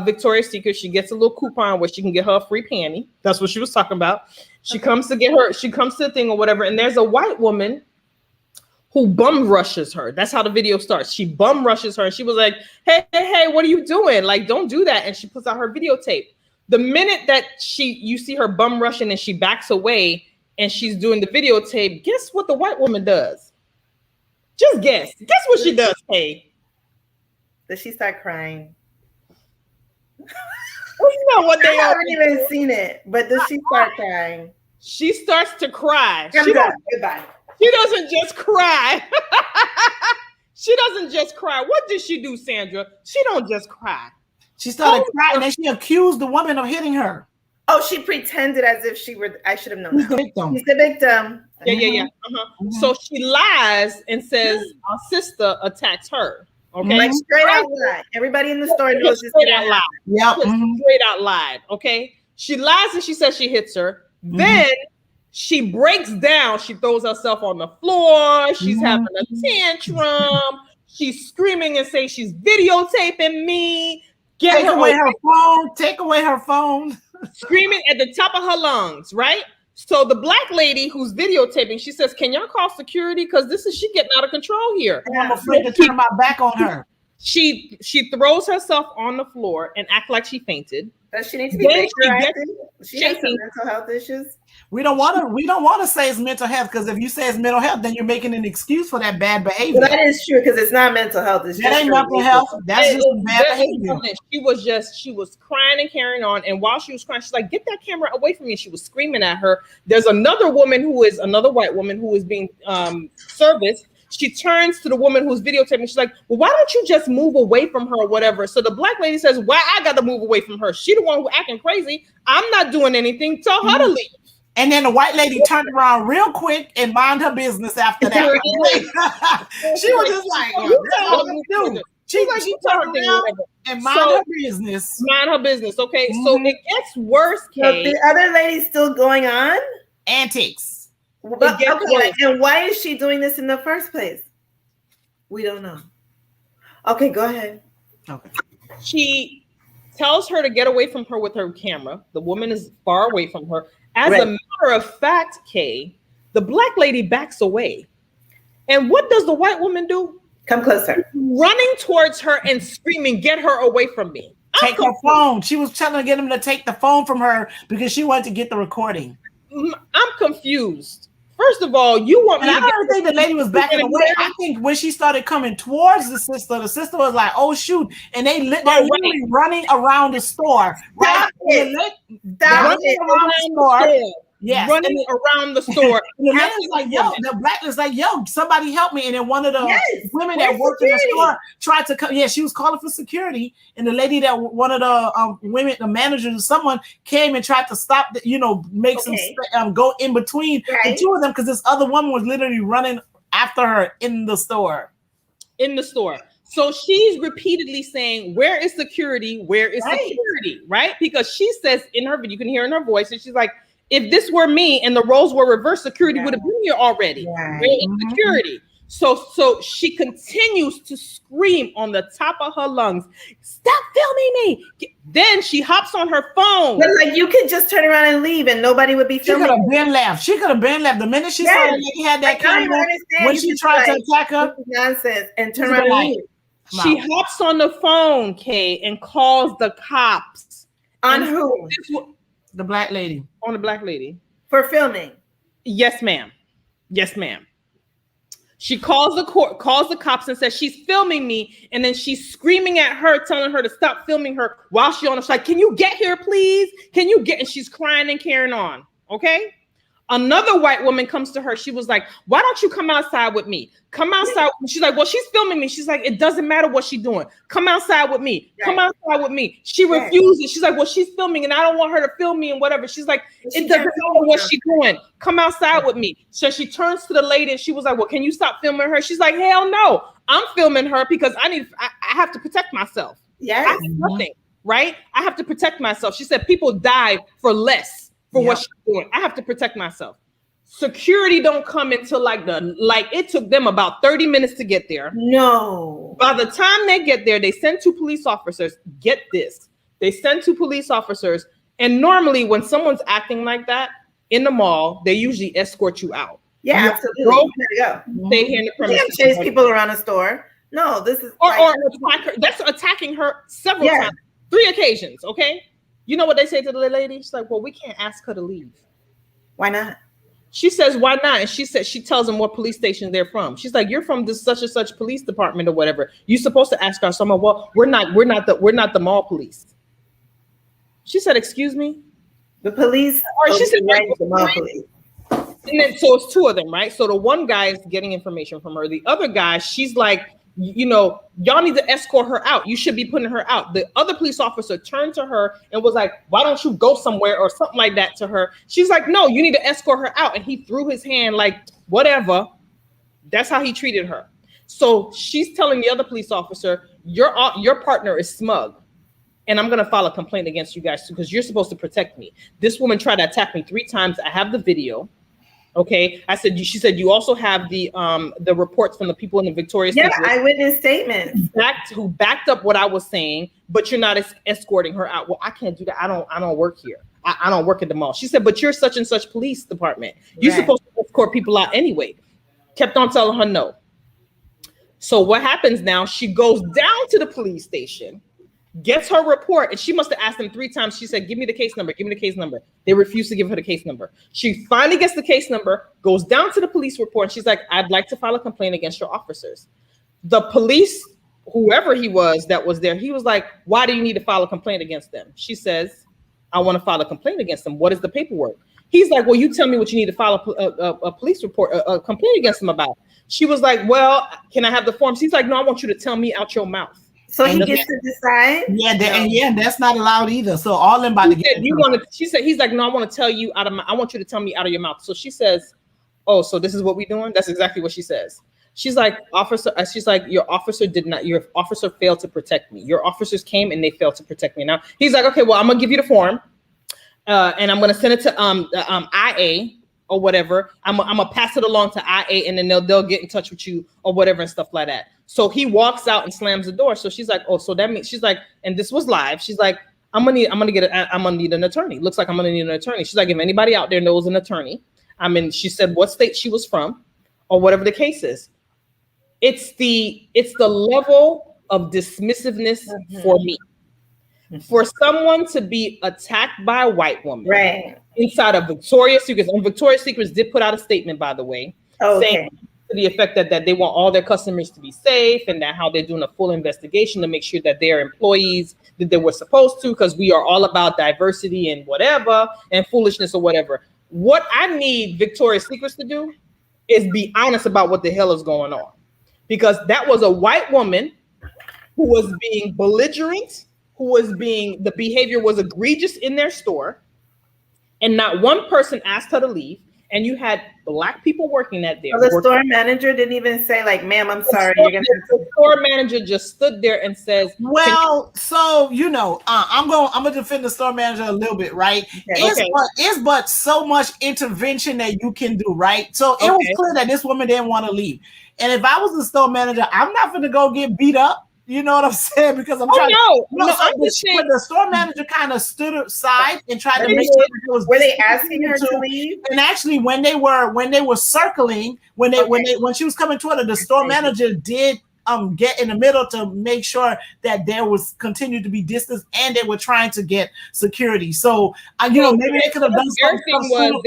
Victoria's Secret. She gets a little coupon where she can get her a free panty. That's what she was talking about. She comes to the thing or whatever, and there's a white woman who bum rushes her. That's how the video starts. She bum rushes her, and she was like, hey, what are you doing? Like, don't do that. And she puts out her videotape. The minute that you see her bum rushing and she backs away and she's doing the videotape, guess what the white woman does? Just guess. Guess what she does, Hey? Does she start crying? That's not what they I haven't even seen it, but does she start crying? She starts to cry. Goodbye. She doesn't just cry. She doesn't just cry. What did she do, Sandra? She don't just cry. She started crying and she accused the woman of hitting her. Oh, she pretended as if she were. I should have known. She's the victim. She's the victim. Yeah. So she lies and says our sister attacks her. Okay, like straight out lied. Everybody in the story knows this. Straight out lied. Yep. Straight out lied. Okay, she lies and she says she hits her. Then she breaks down. She throws herself on the floor. She's having a tantrum. She's screaming and saying she's videotaping me. Take away her phone. Take away her phone. Screaming at the top of her lungs, right? So the black lady who's videotaping, she says, "Can y'all call security? Because she getting out of control here." And I'm afraid to turn my back on her. She throws herself on the floor and act like she fainted. Does she need to be reactive? She has some mental health issues. We don't want to say it's mental health, because if you say it's mental health, then you're making an excuse for that bad behavior. Well, that is true, because it's not mental health. It's that just ain't mental health. That's just bad behavior. She was crying and carrying on, and while she was crying, she's like, "Get that camera away from me!" She was screaming at her. There's another white woman who is being serviced. She turns to the woman who's videotaping. She's like, well, why don't you just move away from her or whatever? So the black lady says, why I got to move away from her? She the one who acting crazy. I'm not doing anything. Tell her to leave. And then the white lady turned around real quick and mind her business after that. She was just like, she's like, you turned around and mind her business. Mind her business. Okay, so it gets worse, Kate. So the other lady's still going on? Antics. But, okay, and why is she doing this in the first place? We don't know. Okay, go ahead. Okay. She tells her to get away from her with her camera. The woman is far away from her. As a matter of fact, Kay, the black lady backs away. And what does the white woman do? Come closer. Running towards her and screaming, get her away from me. Take her phone. She was trying to get him to take the phone from her because she wanted to get the recording. I'm confused. First of all, you want me I don't think the lady was backing away. I think when she started coming towards the sister was like, oh, shoot. And they're literally running around the store. Right? Yes. Running around the store. And the lady's like, yo, the black is like, yo, somebody help me. And then one of the women that worked in the store tried to come. Yeah, she was calling for security. And the lady that one of the women, the managers or someone came and tried to stop, make some go in between the two of them because this other woman was literally running after her in the store. In the store. So she's repeatedly saying, where is security? Where is security? Right? Because she says in her video, you can hear in her voice, and she's like, if this were me and the roles were reversed, security would have been here already. Where is security? So she continues to scream on the top of her lungs, stop filming me. Then she hops on her phone. But like you could just turn around and leave and nobody would be filming. She could have been left. She could have been left. The minute she saw that lady had that camera, when she tried to attack her. Nonsense. And turn around and leave. She hops on the phone, Kay, and calls the cops. On who? The black lady. On the black lady. For filming. Yes, ma'am. Yes, ma'am. She calls the cops and says she's filming me, and then she's screaming at her, telling her to stop filming her while she's on the side. Can you get here, please? Can you get? And she's crying and carrying on. Okay. Another white woman comes to her. She was like, why don't you come outside with me? Come outside. She's like, well, she's filming me. She's like, it doesn't matter what she's doing. Come outside with me. Come outside with me. She refuses. She's like, well, she's filming and I don't want her to film me and whatever. She's like, it doesn't matter what she's doing. Come outside with me. So she turns to the lady and she was like, well, can you stop filming her? She's like, hell no. I'm filming her because I have to protect myself. Yeah. I have nothing, right? I have to protect myself. She said people die for less. For what she's doing. I have to protect myself. Security don't come until it took them about 30 minutes to get there. No. By the time they get there, they send 2 police officers. Get this. They send 2 police officers. And normally when someone's acting like that in the mall, they usually escort you out. Yeah, absolutely. Go. Stay here in the premises. You can't chase people around a store. No, this is or attack her. That's attacking her several times. 3 occasions, okay? You know what they say to the lady? She's like, well, we can't ask her to leave. Why not? She says, why not? And she tells them what police station they're from. She's like, you're from this such and such police department or whatever. You're supposed to ask her someone, well, we're not the mall police. She said, excuse me? The police. Or she said, the mall police. And then so it's 2 of them, right? So the one guy is getting information from her. The other guy, she's like, y'all need to escort her out. You should be putting her out. The other police officer turned to her and was like, why don't you go somewhere or something like that to her? She's like, no, you need to escort her out. And he threw his hand like, whatever. That's how he treated her. So she's telling the other police officer, your partner is smug. And I'm going to file a complaint against you guys because you're supposed to protect me. This woman tried to attack me 3 times. I have the video. Okay, she said you also have the reports from the people in the Victoria's. Yeah, eyewitness statements. Who backed up what I was saying, but you're not escorting her out. Well, I can't do that. I don't work here. I don't work at the mall. She said, but you're such and such police department. You're supposed to escort people out anyway. Kept on telling her no. So what happens now? She goes down to the police station, gets her report, and she must have asked them 3 times. She said, give me the case number, give me the case number. They refused to give her the case number. She finally gets the case number, goes down to the police report, and she's like, I'd like to file a complaint against your officers. The police, whoever he was that was there, he was like, why do you need to file a complaint against them? She says, I want to file a complaint against them. What is the paperwork? He's like, well, you tell me what you need to file a police report, a complaint against them about. She was like, well, can I have the forms? He's like, no, I want you to tell me out your mouth. So he gets to decide. And that's not allowed either. So all them about to get. She said, he's like, no, I want to tell you I want you to tell me out of your mouth. So she says, oh, so this is what we're doing. That's exactly what she says. She's like, officer. She's like, your officer failed to protect me. Your officers came and they failed to protect me. Now he's like, okay, well, I'm gonna give you the form, and I'm gonna send it to IA or whatever. I'm gonna pass it along to IA, and then they'll get in touch with you or whatever and stuff like that. So he walks out and slams the door. So she's like, oh, so that means, she's like, and this was live. She's like, I'm gonna need an attorney. Looks like I'm gonna need an attorney. She's like, if anybody out there knows an attorney, she said what state she was from, or whatever the case is. It's the level of dismissiveness for me. For someone to be attacked by a white woman inside of Victoria's Secrets, and Victoria's Secrets did put out a statement, by the way, saying to the effect that they want all their customers to be safe, and that how they're doing a full investigation to make sure that their employees that they were supposed to, because we are all about diversity and whatever, and foolishness or whatever. What I need Victoria's Secrets to do is be honest about what the hell is going on. Because that was a white woman who was being belligerent, the behavior was egregious in their store, and not one person asked her to leave. And you had Black people working that there. The store manager didn't even say, like, ma'am, I'm sorry. The store manager just stood there and says, well, so, I'm going to defend the store manager a little bit, right? It's but so much intervention that you can do, right? So it was clear that this woman didn't want to leave. And if I was the store manager, I'm not going to go get beat up. You know what I'm saying? Because I'm trying the store manager kind of stood aside and tried to make sure were they asking her to leave? And actually, when they were circling, when she was coming toward her, the store manager did get in the middle to make sure that there was continued to be distance, and they were trying to get security. So maybe they could have done something.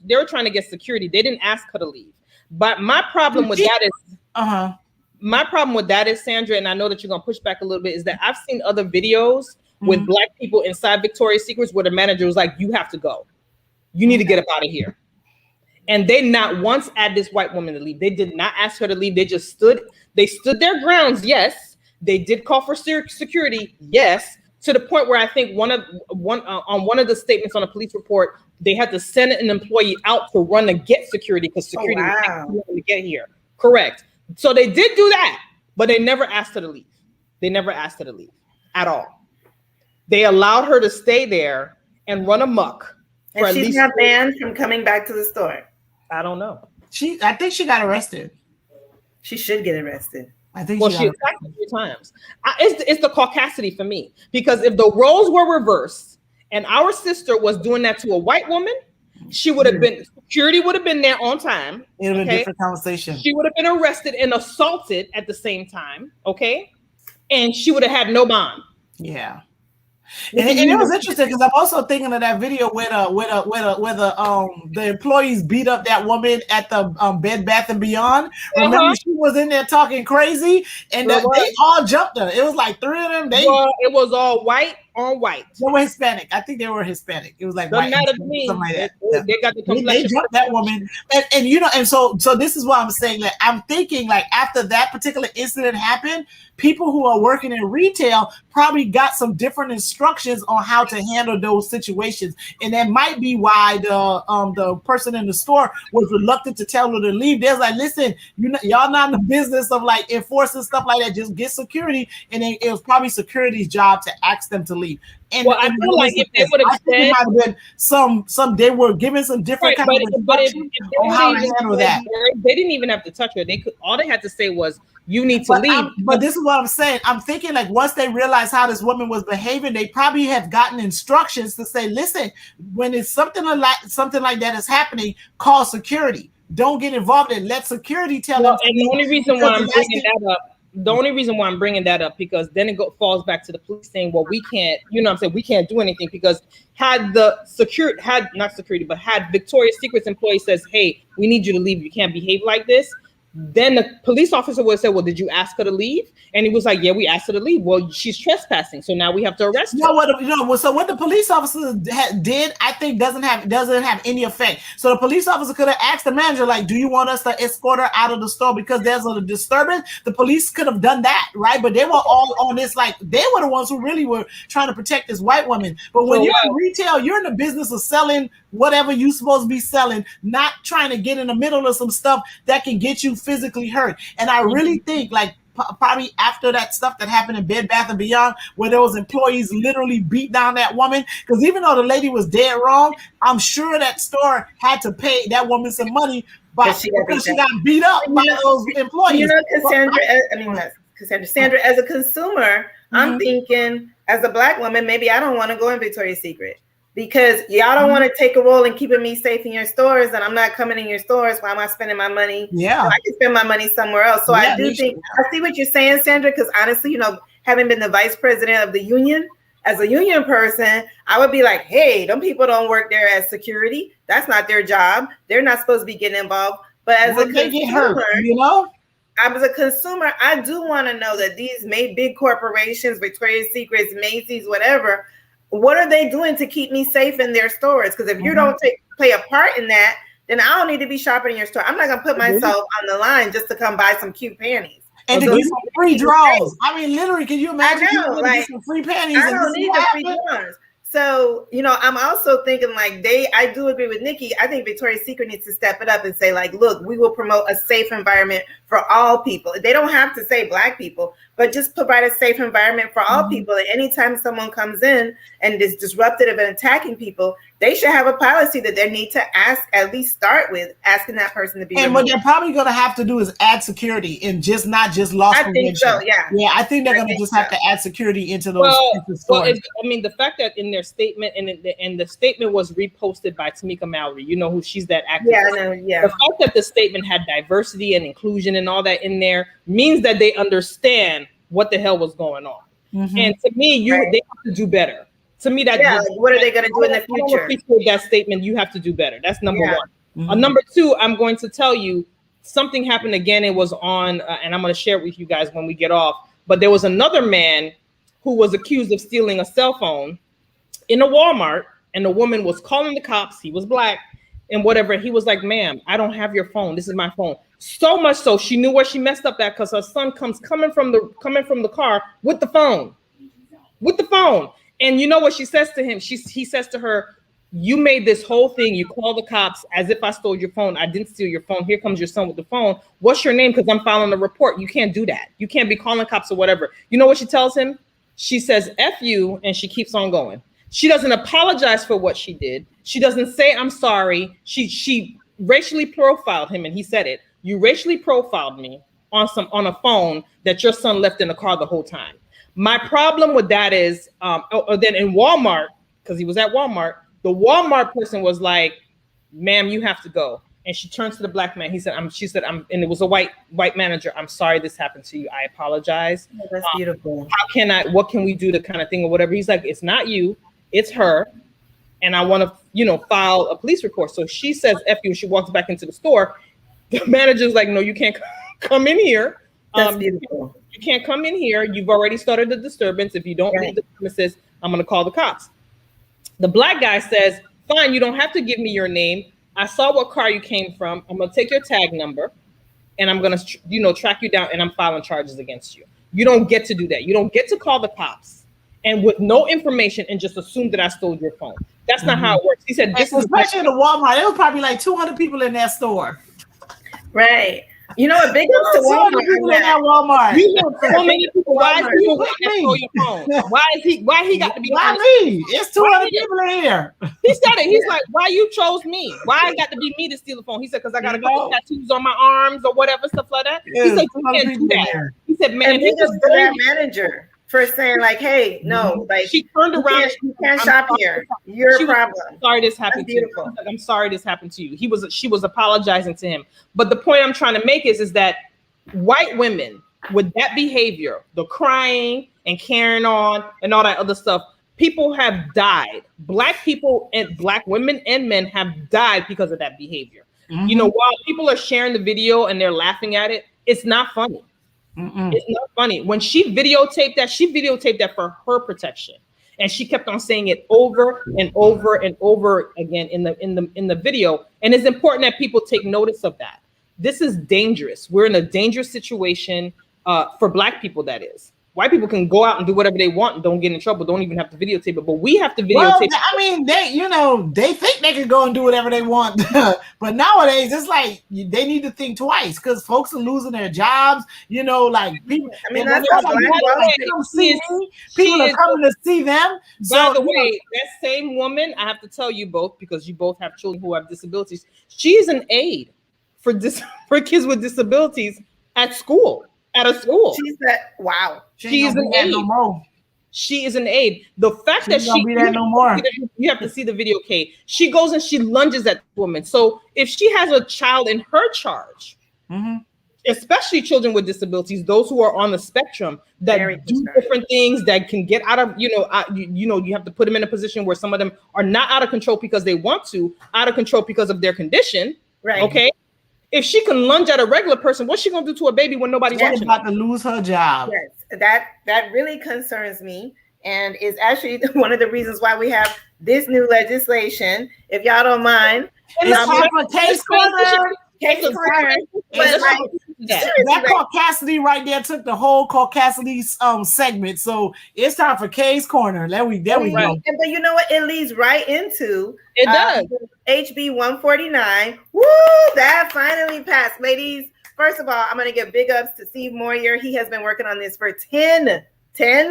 They were trying to get security. They didn't ask her to leave. But my problem with that is my problem with that is, Sandra, and I know that you're going to push back a little bit, is that I've seen other videos with Black people inside Victoria's Secrets where the manager was like, you have to go. You need to get up out of here. And they not once asked this white woman to leave. They did not ask her to leave. They just stood their grounds. Yes. They did call for security. Yes. To the point where I think on one of the statements on a police report, they had to send an employee out to run to get security because security was to get here. Correct. So they did do that, but they never asked her to leave. They never asked her to leave at all. They allowed her to stay there and run amok. And she's not banned from coming back to the store. I don't know. I think she got arrested. She should get arrested. I think she attacked her 3 times. It's the caucasity for me, because if the roles were reversed and our sister was doing that to a white woman, she would have been, security would have been there on time. It would have been a different conversation. She would have been arrested and assaulted at the same time. Okay. And she would have had no bond. Yeah. And it was interesting because I'm also thinking of that video where the employees beat up that woman at the Bed Bath and Beyond. Remember, she was in there talking crazy, and they all jumped her. It was like 3 of them. It was all white on white. They were Hispanic. I think they were Hispanic. It was like doesn't matter to me. Something like that. They got the complexion. They jumped that woman, and so this is why I'm saying that I'm thinking, like, after that particular incident happened, people who are working in retail probably got some different instructions on how to handle those situations, and that might be why the person in the store was reluctant to tell her to leave. They're like, listen, y'all not in the business of like enforcing stuff like that. Just get security, and then it was probably security's job to ask them to leave. And I feel like if they would have said, might have been some they were giving some different kind of instructions on how to handle that. They didn't even have to touch her. All they had to say was, you need to leave. But this is what I'm saying. I'm thinking, like, once they realized how this woman was behaving, they probably have gotten instructions to say, listen, when it's something like that is happening, call security. Don't get involved in. Let security tell them. And the only reason why I'm bringing that up. The only reason why I'm bringing that up, because then it falls back to the police saying, well, we can't, we can't do anything, because had Victoria's Secret's employee says, hey, we need you to leave, you can't behave like this, Then the police officer would say, well, did you ask her to leave? And he was like, yeah, we asked her to leave. Well, she's trespassing, so now we have to arrest her. So what the police officer did, I think, doesn't have any effect. So the police officer could have asked the manager, like, do you want us to escort her out of the store because there's a disturbance? The police could have done that, right? But they were all on this, like, they were the ones who really were trying to protect this white woman. But when you're in retail, you're in the business of selling whatever you're supposed to be selling, not trying to get in the middle of some stuff that can get you physically hurt. And I really think, like, probably after that stuff that happened in Bed Bath & Beyond, where those employees literally beat down that woman, because even though the lady was dead wrong, I'm sure that store had to pay that woman some money because she got beat up by those employees. You know, Cassandra, as a consumer, I'm thinking, as a Black woman, maybe I don't want to go in Victoria's Secret. Because y'all don't want to take a role in keeping me safe in your stores, and I'm not coming in your stores. Why am I spending my money? Yeah, so I can spend my money somewhere else. So I do think I see what you're saying, Sandra. Because honestly, you know, having been the vice president of the union, as a union person, I would be like, hey, them people don't work there as security. That's not their job. They're not supposed to be getting involved. But as a consumer, you know, as a consumer, I do want to know that these big corporations, Victoria's Secrets, Macy's, whatever. What are they doing to keep me safe in their stores? Because if you don't play a part in that, then I don't need to be shopping in your store. I'm not going to put myself on the line just to come buy some cute panties. And to get some free draws. I mean, literally, can you imagine like, some free panties? I don't need the free draws. So, you know, I'm also thinking like I do agree with Nikki. I think Victoria's Secret needs to step it up and say like, look, we will promote a safe environment for all people. They don't have to say Black people, but just provide a safe environment for all people. And anytime someone comes in and is disruptive and attacking people, they should have a policy that they need to at least start with asking that person to be removed. What they're probably going to have to do is add security and not just loss prevention. I think so, yeah. Yeah, I think they're going to just have to add security into those stores. Well, I mean, the fact that in their statement, and the statement was reposted by Tamika Mallory, you know who she's, that actress. Yeah, I know, yeah. The fact that the statement had diversity and inclusion and all that in there means that they understand what the hell was going on. And to me, they have to do better. To me, like, what are they going to do in the future? I don't appreciate that statement. You have to do better. That's number one. Number two, I'm going to tell you something happened again. It was on, and I'm going to share it with you guys when we get off. But there was another man who was accused of stealing a cell phone in a Walmart, and the woman was calling the cops. He was Black and whatever. He was like, ma'am, I don't have your phone. This is my phone. So much so she knew where she messed up at, because her son coming from the car with the phone. And you know what she says to him? He says to her, you made this whole thing. You call the cops as if I stole your phone. I didn't steal your phone. Here comes your son with the phone. What's your name? Because I'm filing a report. You can't do that. You can't be calling cops or whatever. You know what she tells him? She says, F you, and she keeps on going. She doesn't apologize for what she did. She doesn't say, I'm sorry. She racially profiled him, and he said it. You racially profiled me on a phone that your son left in the car the whole time. My problem with that is, then in Walmart, because he was at Walmart, the Walmart person was like, ma'am, you have to go. And she turns to the Black man. She said, and it was a white manager. I'm sorry this happened to you. I apologize. Oh, that's beautiful. What can we do to kind of thing or whatever? He's like, it's not you, it's her. And I want to, file a police report. So she says, F you. She walks back into the store. The manager's like, no, you can't come in here. That's beautiful. You can't come in here. You've already started the disturbance. If you don't leave the premises, I'm going to call the cops. The Black guy says, fine, you don't have to give me your name. I saw what car you came from. I'm going to take your tag number, and I'm going to, track you down, and I'm filing charges against you. You don't get to do that. You don't get to call the cops and with no information and just assume that I stole your phone. That's not how it works. He said, especially in the Walmart, there was probably like 200 people in that store. Right. You know what? Big ups to Walmart. You know so many people. Why is he stole your phone? Why he got to be? Why me? It's 200 people in here. He said it. He's like, why you chose me? Why it got to be me to steal the phone? He said, because I got a couple tattoos on my arms or whatever, stuff like that. He said, you can't do that. He said, man, he just to that manager for saying like, hey, no, like she turned around. You can't shop here. Your problem. Sorry this happened to you. I'm sorry this happened to you. She was apologizing to him. But the point I'm trying to make is that white women with that behavior, the crying and carrying on and all that other stuff, people have died. Black people and Black women and men have died because of that behavior. You know, while people are sharing the video and they're laughing at it, it's not funny. It's not funny. When she videotaped that for her protection. And she kept on saying it over and over and over again in the video. And it's important that people take notice of that. This is dangerous. We're in a dangerous situation for Black people, that is. White people can go out and do whatever they want and don't get in trouble, don't even have to videotape it. But we have to videotape. Well, I mean, they think they can go and do whatever they want. But nowadays, it's like they need to think twice because folks are losing their jobs. You know, like people. I mean, that's people are coming to see them. By the way, that same woman, I have to tell you both, because you both have children who have disabilities. She's an aide for kids with disabilities at school. At a school. She's that wow. She's an aide. No more. She is an aide. The fact that she be that no more. You have to see the video, Kate. She goes and she lunges at the woman. So if she has a child in her charge, especially children with disabilities, those who are on the spectrum that do different things that can get out of, you have to put them in a position where some of them are not out of control because they want to, out of control because of their condition. Right. Okay. If she can lunge at a regular person, what's she gonna do to a baby when nobody's watching? She's about to lose her job. Yes, that really concerns me, and is actually one of the reasons why we have this new legislation. If y'all don't mind, it's time for case corner. That Caucasity right there took the whole Caucasity segment. So it's time for Kay's Corner. There we go. But you know what? It leads right into HB 149. Woo! That finally passed, ladies. First of all, I'm going to give big ups to Steve Moyer. He has been working on this for 10 years. 10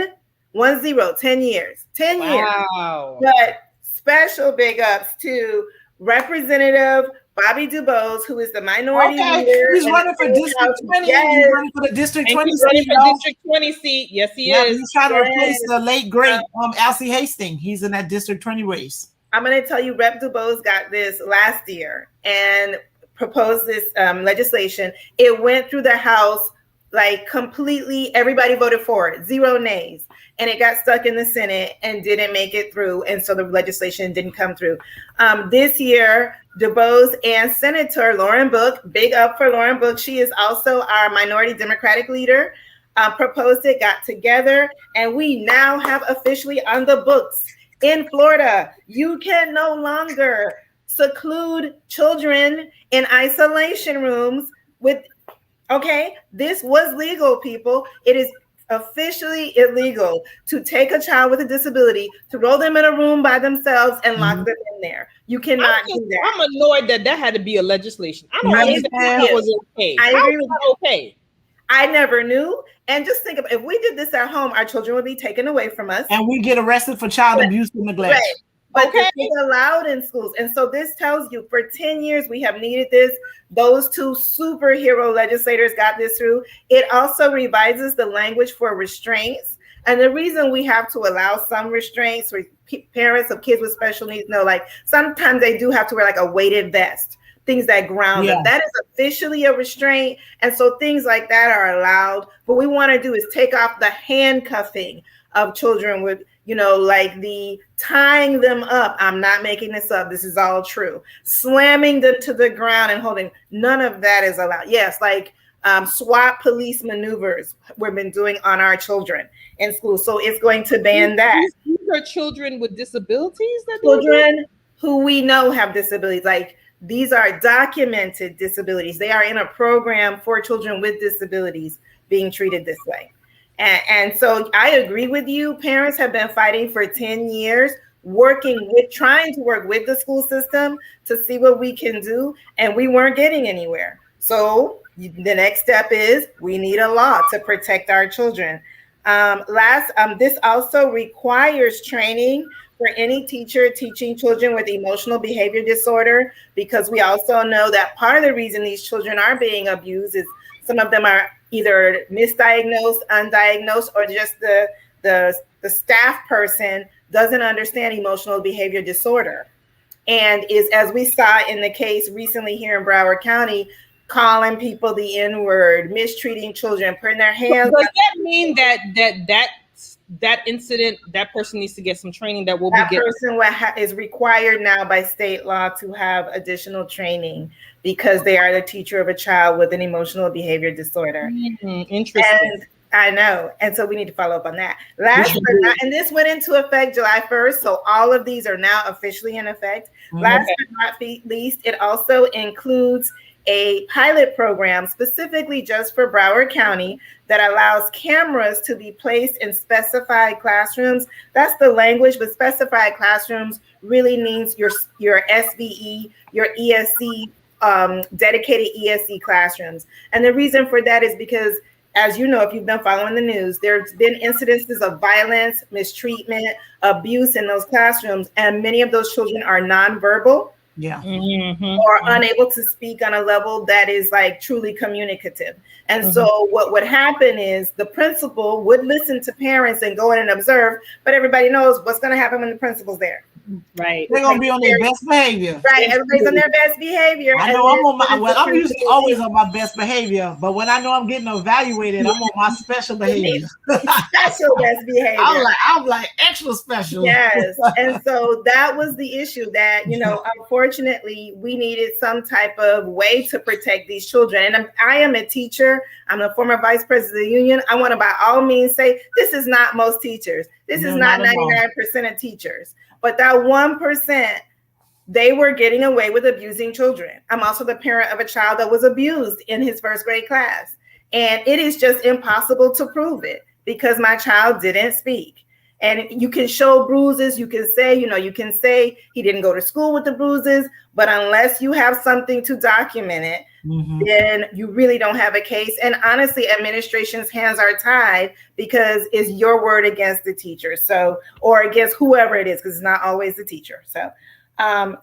years. Wow. But special big ups to Representative Bobby DuBose, who is the minority leader. He's running for District 20. Yes. He's running for the District 20 seat. District 20 seat. Yes, he is. He's trying to replace the late, great Alcee Hastings. He's in that District 20 race. I'm going to tell you, Rep. DuBose got this last year and proposed this legislation. It went through the House like completely. Everybody voted for it. 0 nays. And it got stuck in the Senate and didn't make it through. And so the legislation didn't come through. This year, DuBose and Senator Lauren Book, big up for Lauren Book. She is also our minority Democratic leader, proposed it, got together, and we now have officially on the books in Florida, you can no longer seclude children in isolation rooms this was legal, people. It is officially illegal to take a child with a disability, throw them in a room by themselves and lock them in there. You cannot do that. I'm annoyed that had to be a legislation. I don't understand how it was okay. I agree with you. Okay. I never knew. And just think about if we did this at home, our children would be taken away from us. And we get arrested for child abuse and neglect. Right. But it's allowed in schools. And so this tells you for 10 years we have needed this. Those two superhero legislators got this through. It also revises the language for restraints. And the reason we have to allow some restraints for parents of kids with special needs, like sometimes they do have to wear like a weighted vest, things that ground them. That is officially a restraint. And so things like that are allowed. What we want to do is take off the handcuffing of children with, like the tying them up. I'm not making this up. This is all true. Slamming them to the ground and holding. None of that is allowed. Yes, like SWAT police maneuvers we've been doing on our children in school. So it's going to ban that. These are children with disabilities? Children who we know have disabilities. Like these are documented disabilities. They are in a program for children with disabilities being treated this way. And so I agree with you. Parents have been fighting for 10 years, trying to work with the school system to see what we can do. And we weren't getting anywhere. So the next step is we need a law to protect our children. This also requires training for any teacher teaching children with emotional behavior disorder, because we also know that part of the reason these children are being abused is some of them are either misdiagnosed, undiagnosed, or just the staff person doesn't understand emotional behavior disorder. And is, as we saw in the case recently here in Broward County, calling people the N-word, mistreating children, putting their hands. Does that mean that that incident, that person needs to get some training that will that be person is required now by state law to have additional training because they are the teacher of a child with an emotional behavior disorder. Interesting. And I know. And so we need to follow up on that. And this went into effect July 1st. So all of these are now officially in effect. Last but not least, it also includes a pilot program specifically just for Broward County that allows cameras to be placed in specified classrooms. That's the language, but specified classrooms really means your SVE, your ESC, dedicated ESC classrooms. And the reason for that is because, as you know, if you've been following the news, there's been incidences of violence, mistreatment, abuse in those classrooms, and many of those children are nonverbal. Yeah. Or unable to speak on a level that is like truly communicative. And so what would happen is the principal would listen to parents and go in and observe, but everybody knows what's going to happen when the principal's there. Right. They're gonna be on their best behavior. Right. Everybody's on their best behavior. I know I'm on my I'm usually always on my best behavior, but when I know I'm getting evaluated, I'm on my special behavior. Special best behavior. I'm like extra special. Yes. And so that was the issue that, unfortunately, we needed some type of way to protect these children. And I am a teacher. I'm the former vice president of the union. I want to by all means say this is not most teachers. This is not 99% of teachers. But that 1%, they were getting away with abusing children. I'm also the parent of a child that was abused in his first grade class. And it is just impossible to prove it because my child didn't speak. And you can show bruises. You can say, he didn't go to school with the bruises. But unless you have something to document it, then you really don't have a case. And honestly, administration's hands are tied because it's your word against the teacher. So, or against whoever it is, because it's not always the teacher. So,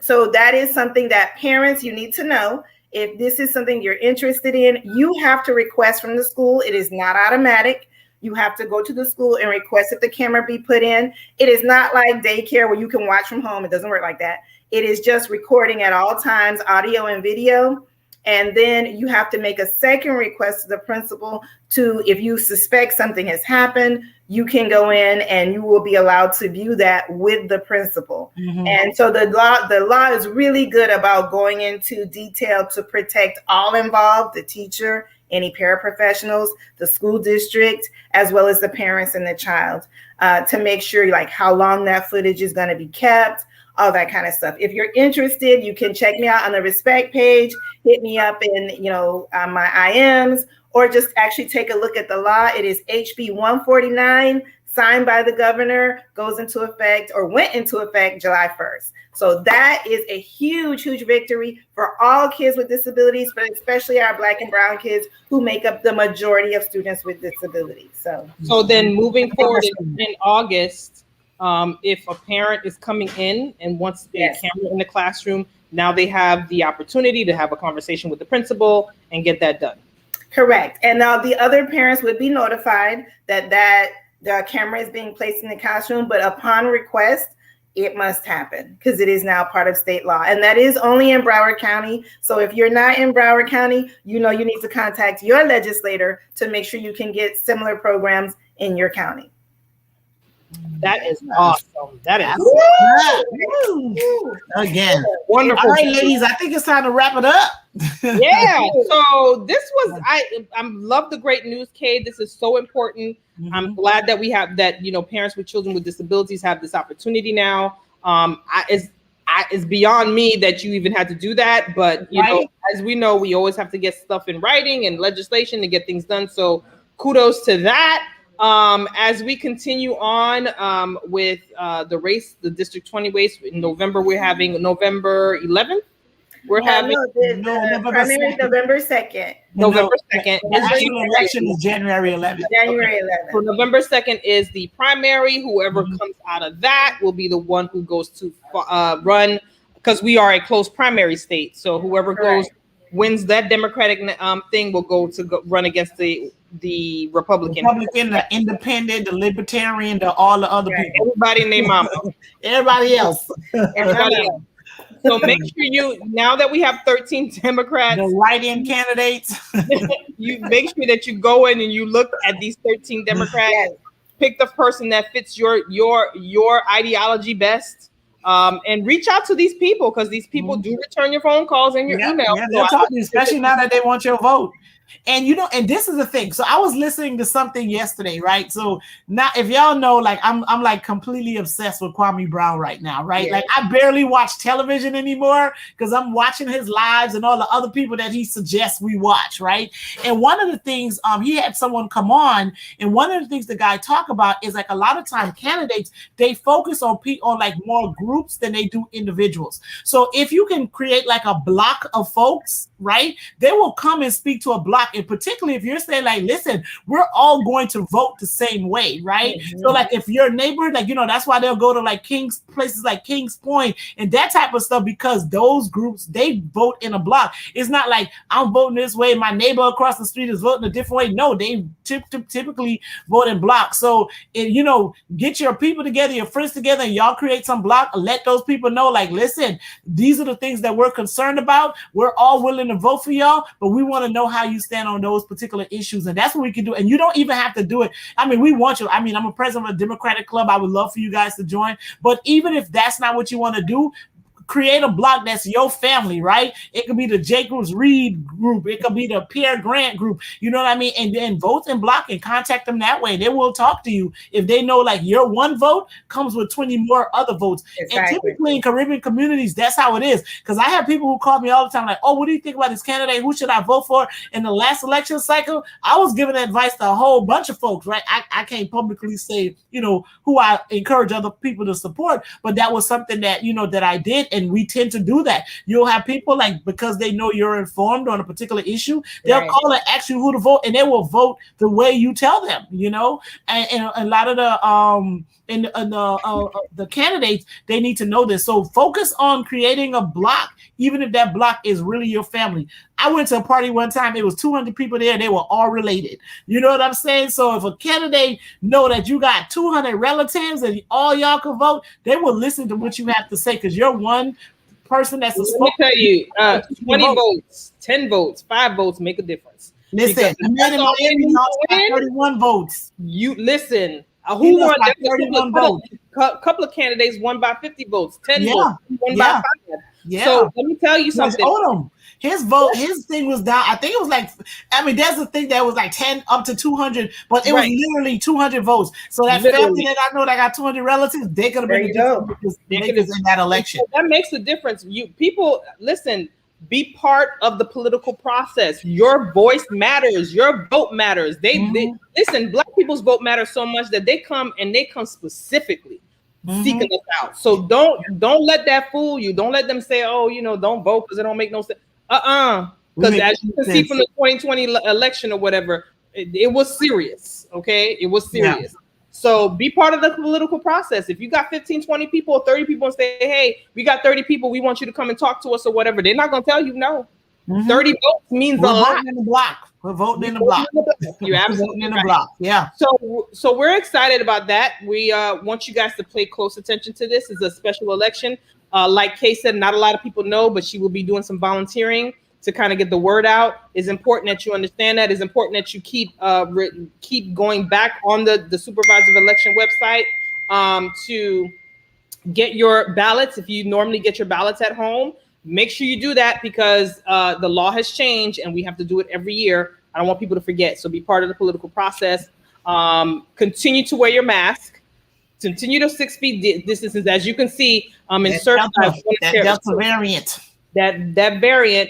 so that is something that parents, you need to know. If this is something you're interested in, you have to request from the school. It is not automatic. You have to go to the school and request that the camera be put in. It is not like daycare where you can watch from home. It doesn't work like that. It is just recording at all times, audio and video. And then you have to make a second request to the principal to, if you suspect something has happened, you can go in and you will be allowed to view that with the principal. And so the law is really good about going into detail to protect all involved, the teacher, any paraprofessionals, the school district, as well as the parents and the child, to make sure like how long that footage is going to be kept, all that kind of stuff. If you're interested, you can check me out on the Respect page, hit me up in, my IMs, or just actually take a look at the law. It is HB 149, signed by the governor, goes into effect or went into effect July 1st. So that is a huge, huge victory for all kids with disabilities, but especially our Black and Brown kids who make up the majority of students with disabilities. So then moving forward in August, if a parent is coming in and wants a camera in the classroom, now they have the opportunity to have a conversation with the principal and get that done. Correct. And now the other parents would be notified that the camera is being placed in the classroom, but upon request, it must happen because it is now part of state law. And that is only in Broward County. So if you're not in Broward County, you need to contact your legislator to make sure you can get similar programs in your county. That is awesome. That is again wonderful. All right, ladies, I think it's time to wrap it up. Yeah. So this was I love the great news, Kay. This is so important. I'm glad that we have that. Parents with children with disabilities have this opportunity now. It's beyond me that you even had to do that, but as we know, we always have to get stuff in writing and legislation to get things done. So kudos to that. As we continue on with the race, the District 20 race in November, we're having November 11th. We're having November 2nd. November 2nd. The actual election is January 11th. January 11th. So November 2nd is the primary. Whoever comes out of that will be the one who goes to run, because we are a closed primary state. So whoever wins that Democratic thing will go to run against the Republican, the Independent, the Libertarian, all the other people. Everybody in their mama. Everybody else. Everybody else. So make sure now that we have 13 Democrats, the write-in candidates, you make sure that you go in and you look at these 13 Democrats, pick the person that fits your ideology best. And reach out to these people, because these people do return your phone calls and your emails. Yeah, they'll talk to you, especially now that they want your vote. And and this is the thing. So I was listening to something yesterday, right? So now, if y'all know, like I'm like completely obsessed with Kwame Brown right now, right? Yeah. Like I barely watch television anymore because I'm watching his lives and all the other people that he suggests we watch, right? And one of the things, he had someone come on, and one of the things the guy talk about is like a lot of time candidates, they focus on like more groups than they do individuals. So if you can create like a block of folks, right, they will come and speak to a block. And particularly if you're saying like, listen, we're all going to vote the same way, right? Mm-hmm. So like if your neighborhood, like, that's why they'll go to like places like Kings Point and that type of stuff, because those groups, they vote in a block. It's not like I'm voting this way, my neighbor across the street is voting a different way. No, they typically vote in blocks. So, get your people together, your friends together, and y'all create some block. Let those people know, like, listen, these are the things that we're concerned about. We're all willing to vote for y'all, but we want to know how you stand on those particular issues. And that's what we can do. And you don't even have to do it. I mean, we want you. I mean, I'm a president of a Democratic club. I would love for you guys to join. But even if that's not what you want to do, create a block that's your family, right? It could be the Jacobs Reed group. It could be the Pierre Grant group. You know what I mean? And then vote in block and contact them that way. They will talk to you if they know like your one vote comes with 20 more other votes. Exactly. And typically in Caribbean communities, that's how it is. Because I have people who call me all the time like, oh, what do you think about this candidate? Who should I vote for? In the last election cycle, I was giving advice to a whole bunch of folks, right? I can't publicly say, who I encourage other people to support, but that was something that, that I did. And we tend to do that. You'll have people like, because they know you're informed on a particular issue, they'll call and ask you who to vote, and they will vote the way you tell them, and a lot of the candidates, they need to know this. So focus on creating a block, even if that block is really your family. I went to a party one time, it was 200 people there, they were all related. You know what I'm saying? So if a candidate know that you got 200 relatives and all y'all can vote, they will listen to what you have to say, because you're one person that's Let me tell you, 20 votes, 10 votes, 5 votes make a difference. Listen, the man in Miami lost by 31 votes. You listen. Who won? 31 votes. A couple of candidates won by 50 votes. 10 votes won by 5. Yeah. So let me tell you something. His vote, his thing was down. I think it was like, there's a thing that was like 10 up to 200, but it was literally 200 votes. So that family that I know that got 200 relatives, they could have been in that election. That makes a difference. People listen. Be part of the political process. Your voice matters. Your vote matters. They listen. Black people's vote matters so much that they come specifically seeking us out. So don't let that fool you. Don't let them say, oh, don't vote because it don't make no sense. Because as you can see from the 2020 election or whatever, it was serious. Okay, it was serious. Yeah. So be part of the political process. If you got 15, 20 people or 30 people and say, hey, we got 30 people, we want you to come and talk to us or whatever, they're not going to tell you no. 30 votes means a lot. In the block. We're voting in the block. You're absolutely in the block. Yeah. So we're excited about that. We want you guys to pay close attention to this. It's a special election. Like Kay said, not a lot of people know, but she will be doing some volunteering to kind of get the word out. It's important that you understand that. It's important that you keep going back on the supervisor of election website to get your ballots. If you normally get your ballots at home, make sure you do that, because the law has changed and we have to do it every year. I don't want people to forget. So be part of the political process. Continue to wear your mask. Continue to 6 feet distances. As you can see, in Surfside, Delta variant. That variant.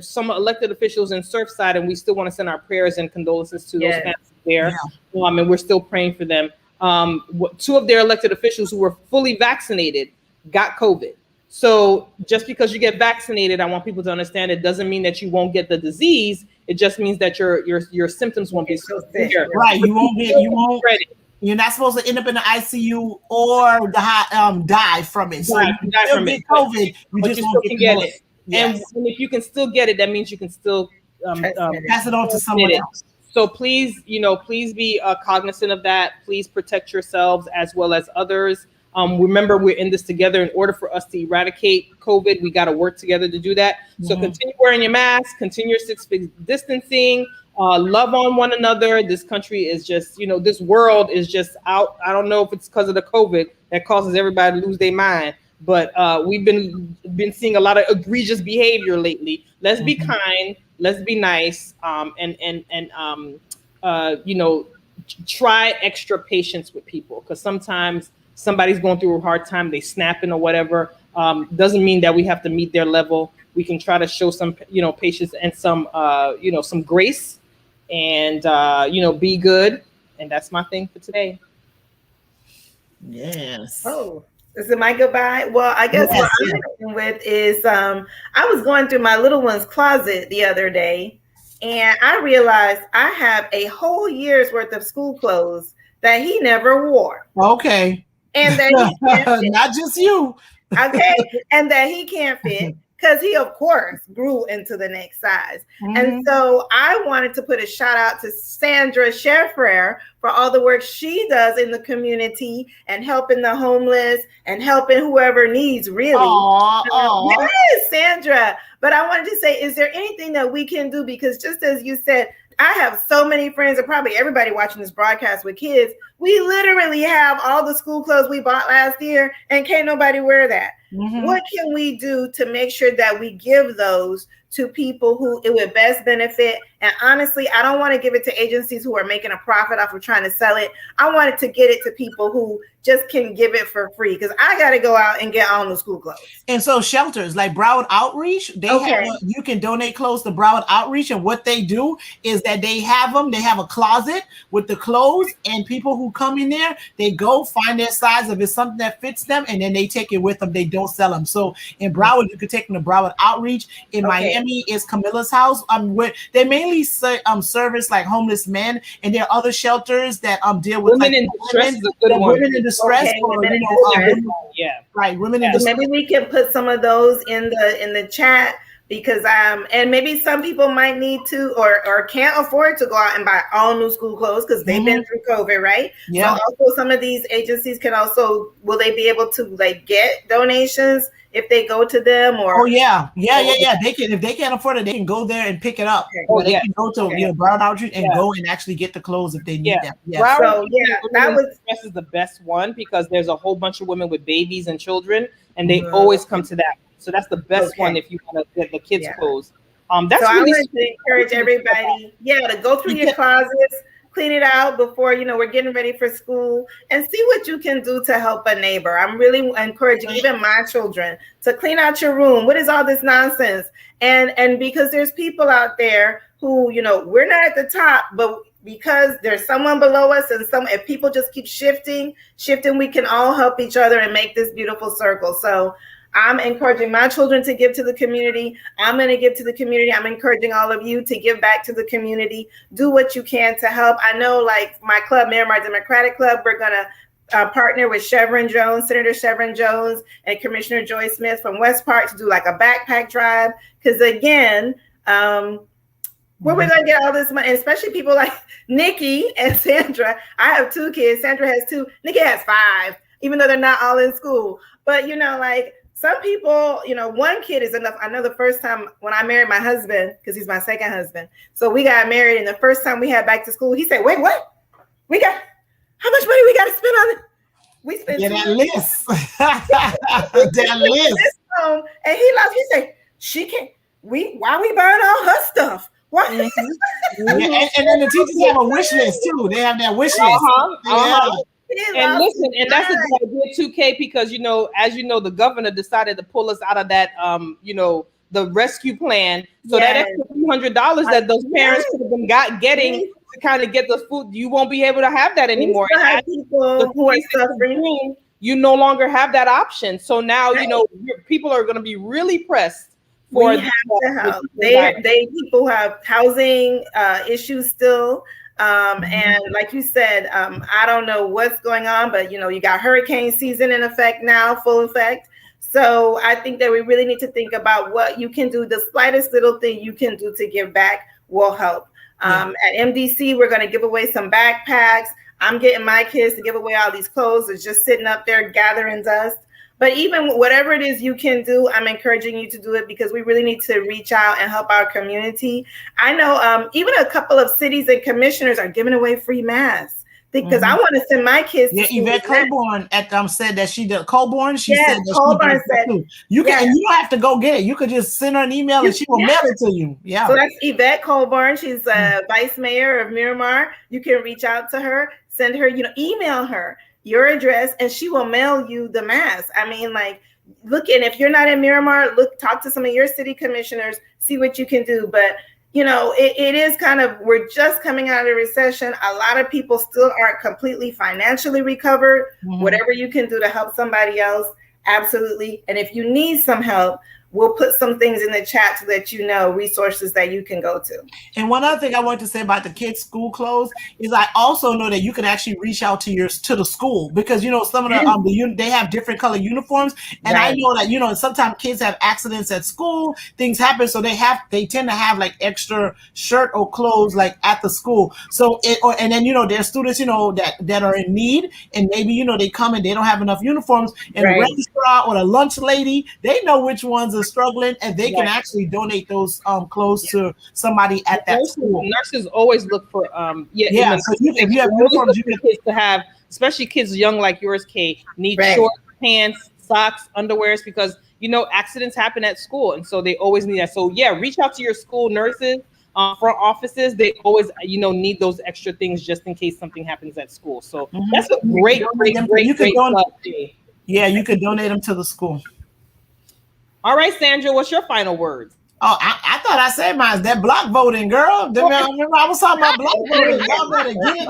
Some elected officials in Surfside, and we still want to send our prayers and condolences to those families there. Yeah. And we're still praying for them. 2 of their elected officials who were fully vaccinated got COVID. So just because you get vaccinated, I want people to understand it doesn't mean that you won't get the disease. It just means that your symptoms won't be so severe. Right. You're not supposed to end up in the ICU or die from it. So you die from it. COVID, you just won't get it. Yes. And if you can still get it, that means you can still pass it on to someone else. So please be cognizant of that. Please protect yourselves as well as others. Remember, we're in this together. In order for us to eradicate COVID, we got to work together to do that. So continue wearing your mask, continue your 6 feet distancing, love on one another. This country is just, this world is just out. I don't know if it's because of the COVID that causes everybody to lose their mind, but we've been seeing a lot of egregious behavior lately. Let's be kind. Let's be nice. Try extra patience with people, because sometimes somebody's going through a hard time, they snapping or whatever. Doesn't mean that we have to meet their level. We can try to show some, patience and some, some grace, and be good. And that's my thing for today. Yes. Oh, is it my goodbye? Well, I guess what I'm ending with is I was going through my little one's closet the other day, and I realized I have a whole year's worth of school clothes that he never wore. Okay. And that he can't fit. Not just you. Okay. And that he can't fit, because he, of course, grew into the next size. And so I wanted to put a shout out to Sandra Sheffrer for all the work she does in the community and helping the homeless and helping whoever needs, really. Yes, Sandra. But I wanted to say, is there anything that we can do? Because just as you said, I have so many friends, and probably everybody watching this broadcast with kids. We literally have all the school clothes we bought last year, and can't nobody wear that. What can we do to make sure that we give those to people who it would best benefit? And honestly, I don't want to give it to agencies who are making a profit off of trying to sell it. I wanted to get it to people who just can give it for free, because I got to go out and get all the school clothes. And so shelters like Broward Outreach, you can donate clothes to Broward Outreach, and what they do is that they have a closet with the clothes, and people who come in there, they go find their size if it's something that fits them, and then they take it with them. They don't sell them. So in Broward, you could take them to Broward Outreach. In Miami, it's Camilla's house. Where they mainly service like homeless men, and there are other shelters that deal with women in distress. Women in distress. Women in distress. Maybe we can put some of those in the chat, because and maybe some people might need to or can't afford to go out and buy all new school clothes, because they've been through COVID, right? Yeah. So also some of these agencies can also, will they be able to like get donations if they go to them? Or they can, if they can't afford it, they can go there and pick it up. They can go to Broward Outreach and go and actually get the clothes if they need them. This is the best one, because there's a whole bunch of women with babies and children, and they always come to that. So that's the best one if you want to get the kids' clothes. That's so really I want to encourage everybody, to go through your closets, clean it out before we're getting ready for school, and see what you can do to help a neighbor. I'm really encouraging even my children to clean out your room. What is all this nonsense? And because there's people out there who, we're not at the top, but because there's someone below us, and if people just keep shifting, we can all help each other and make this beautiful circle. So I'm encouraging my children to give to the community. I'm going to give to the community. I'm encouraging all of you to give back to the community. Do what you can to help. I know, like my club, Miramar Democratic Club, we're going to partner with Senator Chevron Jones, and Commissioner Joy Smith from West Park to do like a backpack drive. Because again, where we're going to get all this money, especially people like Nikki and Sandra. I have 2 kids. Sandra has 2. Nikki has 5, even though they're not all in school. But, some people, one kid is enough. I know the first time when I married my husband, because he's my second husband. So we got married, and the first time we had back to school, he said, wait, what? How much money we got to spend on it? We spent that list. That list. And he lost. He said, why we buying all her stuff? What? And then the teachers have a wish list too. They have that wish list. And listen, and that's a good idea too, Kay, because as the governor decided to pull us out of that the rescue plan. So that extra $300 that those parents could have been getting to kind of get the food, you won't be able to have that anymore. People who are suffering, you no longer have that option. So now people are going to be really pressed. We have to help. People have housing issues still. And like you said, I don't know what's going on, but you got hurricane season in effect now, full effect. So I think that we really need to think about what you can do. The slightest little thing you can do to give back will help. At MDC, we're going to give away some backpacks. I'm getting my kids to give away all these clothes. It's just sitting up there gathering dust. But even whatever it is you can do, I'm encouraging you to do it because we really need to reach out and help our community. I know even a couple of cities and commissioners are giving away free masks because I want to send my kids to school. Yvette Claiborne said that she did. Colborn, she yes, said that Colborn she did too. You can, and you don't have to go get it. You could just send her an email and she will mail it to you. Yeah. So that's Yvette Colborn. She's vice mayor of Miramar. You can reach out to her, send her, email her your address, and she will mail you the mask. I mean, like, look, and if you're not in Miramar, talk to some of your city commissioners, see what you can do. But it is kind of, we're just coming out of a recession. A lot of people still aren't completely financially recovered. Whatever you can do to help somebody else, absolutely. And if you need some help, we'll put some things in the chat so that resources that you can go to. And one other thing I want to say about the kids' school clothes is I also know that you can actually reach out to the school because some of the they have different color uniforms, and I know that sometimes kids have accidents at school, things happen, so they tend to have like extra shirt or clothes like at the school. So and then there's students that are in need, and maybe they come and they don't have enough uniforms, and the registrar or the lunch lady, they know which ones are struggling, and they can actually donate those clothes to somebody at that school. Nurses always look for so if you have uniforms, you can kids to have, especially kids young like yours, Kate, need shorts, pants, socks, underwears, because accidents happen at school, and so they always need that. So reach out to your school nurses, front offices. They always need those extra things just in case something happens at school. So that's a great yeah, you could donate them to the school. All right, Sandra, what's your final words? Oh, I thought I said mine. That block voting, girl. Remember I was talking about block voting. Y'all better get it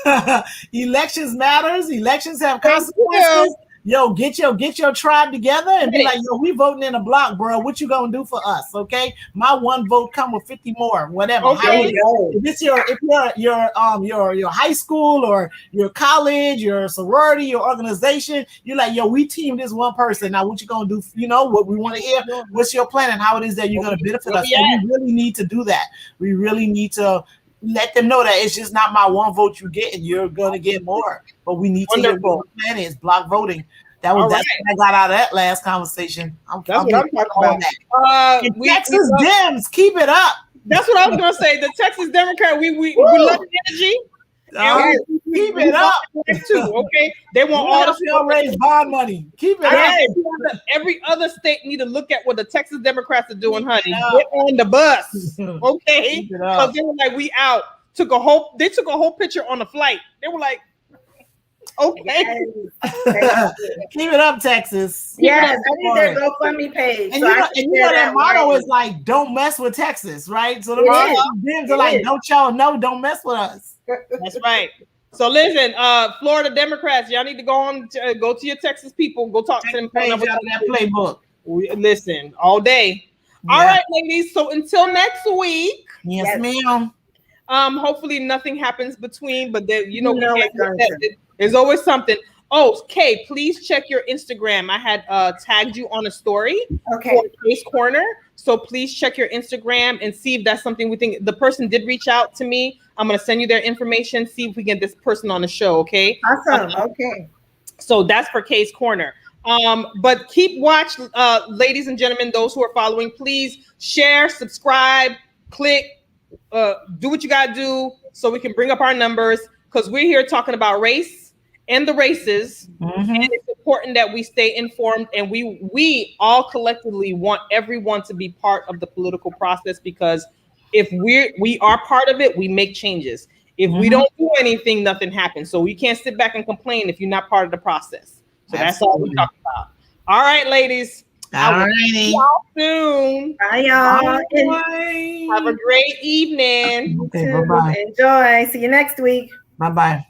together. Elections matters. Elections have consequences. Yo, get your tribe together and be like, yo, we voting in a block, bro. What you gonna do for us? Okay, my one vote come with 50 more, whatever. Okay. If your high school or your college, your sorority, your organization, you're like, yo, we team this one person. Now, what you gonna do? What we want to hear. What's your plan and how it is that you're gonna benefit us? And we really need to do that. We really need to let them know that it's just not my one vote you get, and you're gonna get more. But we need to hear what the plan is. Block voting. That's what I got out of that last conversation. That's what I'm talking about. Texas Dems, keep it up. That's what I was gonna say. The Texas Democrat, we love the energy. Keep it up too. Okay, they want all the raise bond money. Keep it up. Every other state need to look at what the Texas Democrats are doing, honey. Get on the bus, okay? Because they were like, we out. They took a whole picture on the flight. They were like, okay. Keep it up, Texas. Yes, I need their GoFundMe page. And that motto is like, don't mess with Texas, right? So the Dems are like, don't mess with us. That's right. So listen, Florida Democrats, y'all need to go to your Texas people, go talk to them. Out of that playbook. Listen all day. Yeah. All right, ladies. So until next week. Yes, ma'am. Hopefully nothing happens between, but there's always something. Oh, Kay, please check your Instagram. I had tagged you on a story for Case Corner. So please check your Instagram and see if that's something we think. The person did reach out to me. I'm going to send you their information, see if we get this person on the show, okay? Awesome, okay. So that's for Case Corner. But keep watch, ladies and gentlemen, those who are following, please share, subscribe, click, do what you got to do so we can bring up our numbers, because we're here talking about race and the races, and it's important that we stay informed, and we all collectively want everyone to be part of the political process, because if we are part of it, we make changes. If we don't do anything, nothing happens. So we can't sit back and complain if you're not part of the process. So that's all we're talking about. All right, ladies. All righty. See y'all soon. Bye, y'all. Bye. Have a great evening. Okay, bye-bye. Enjoy. See you next week. Bye-bye.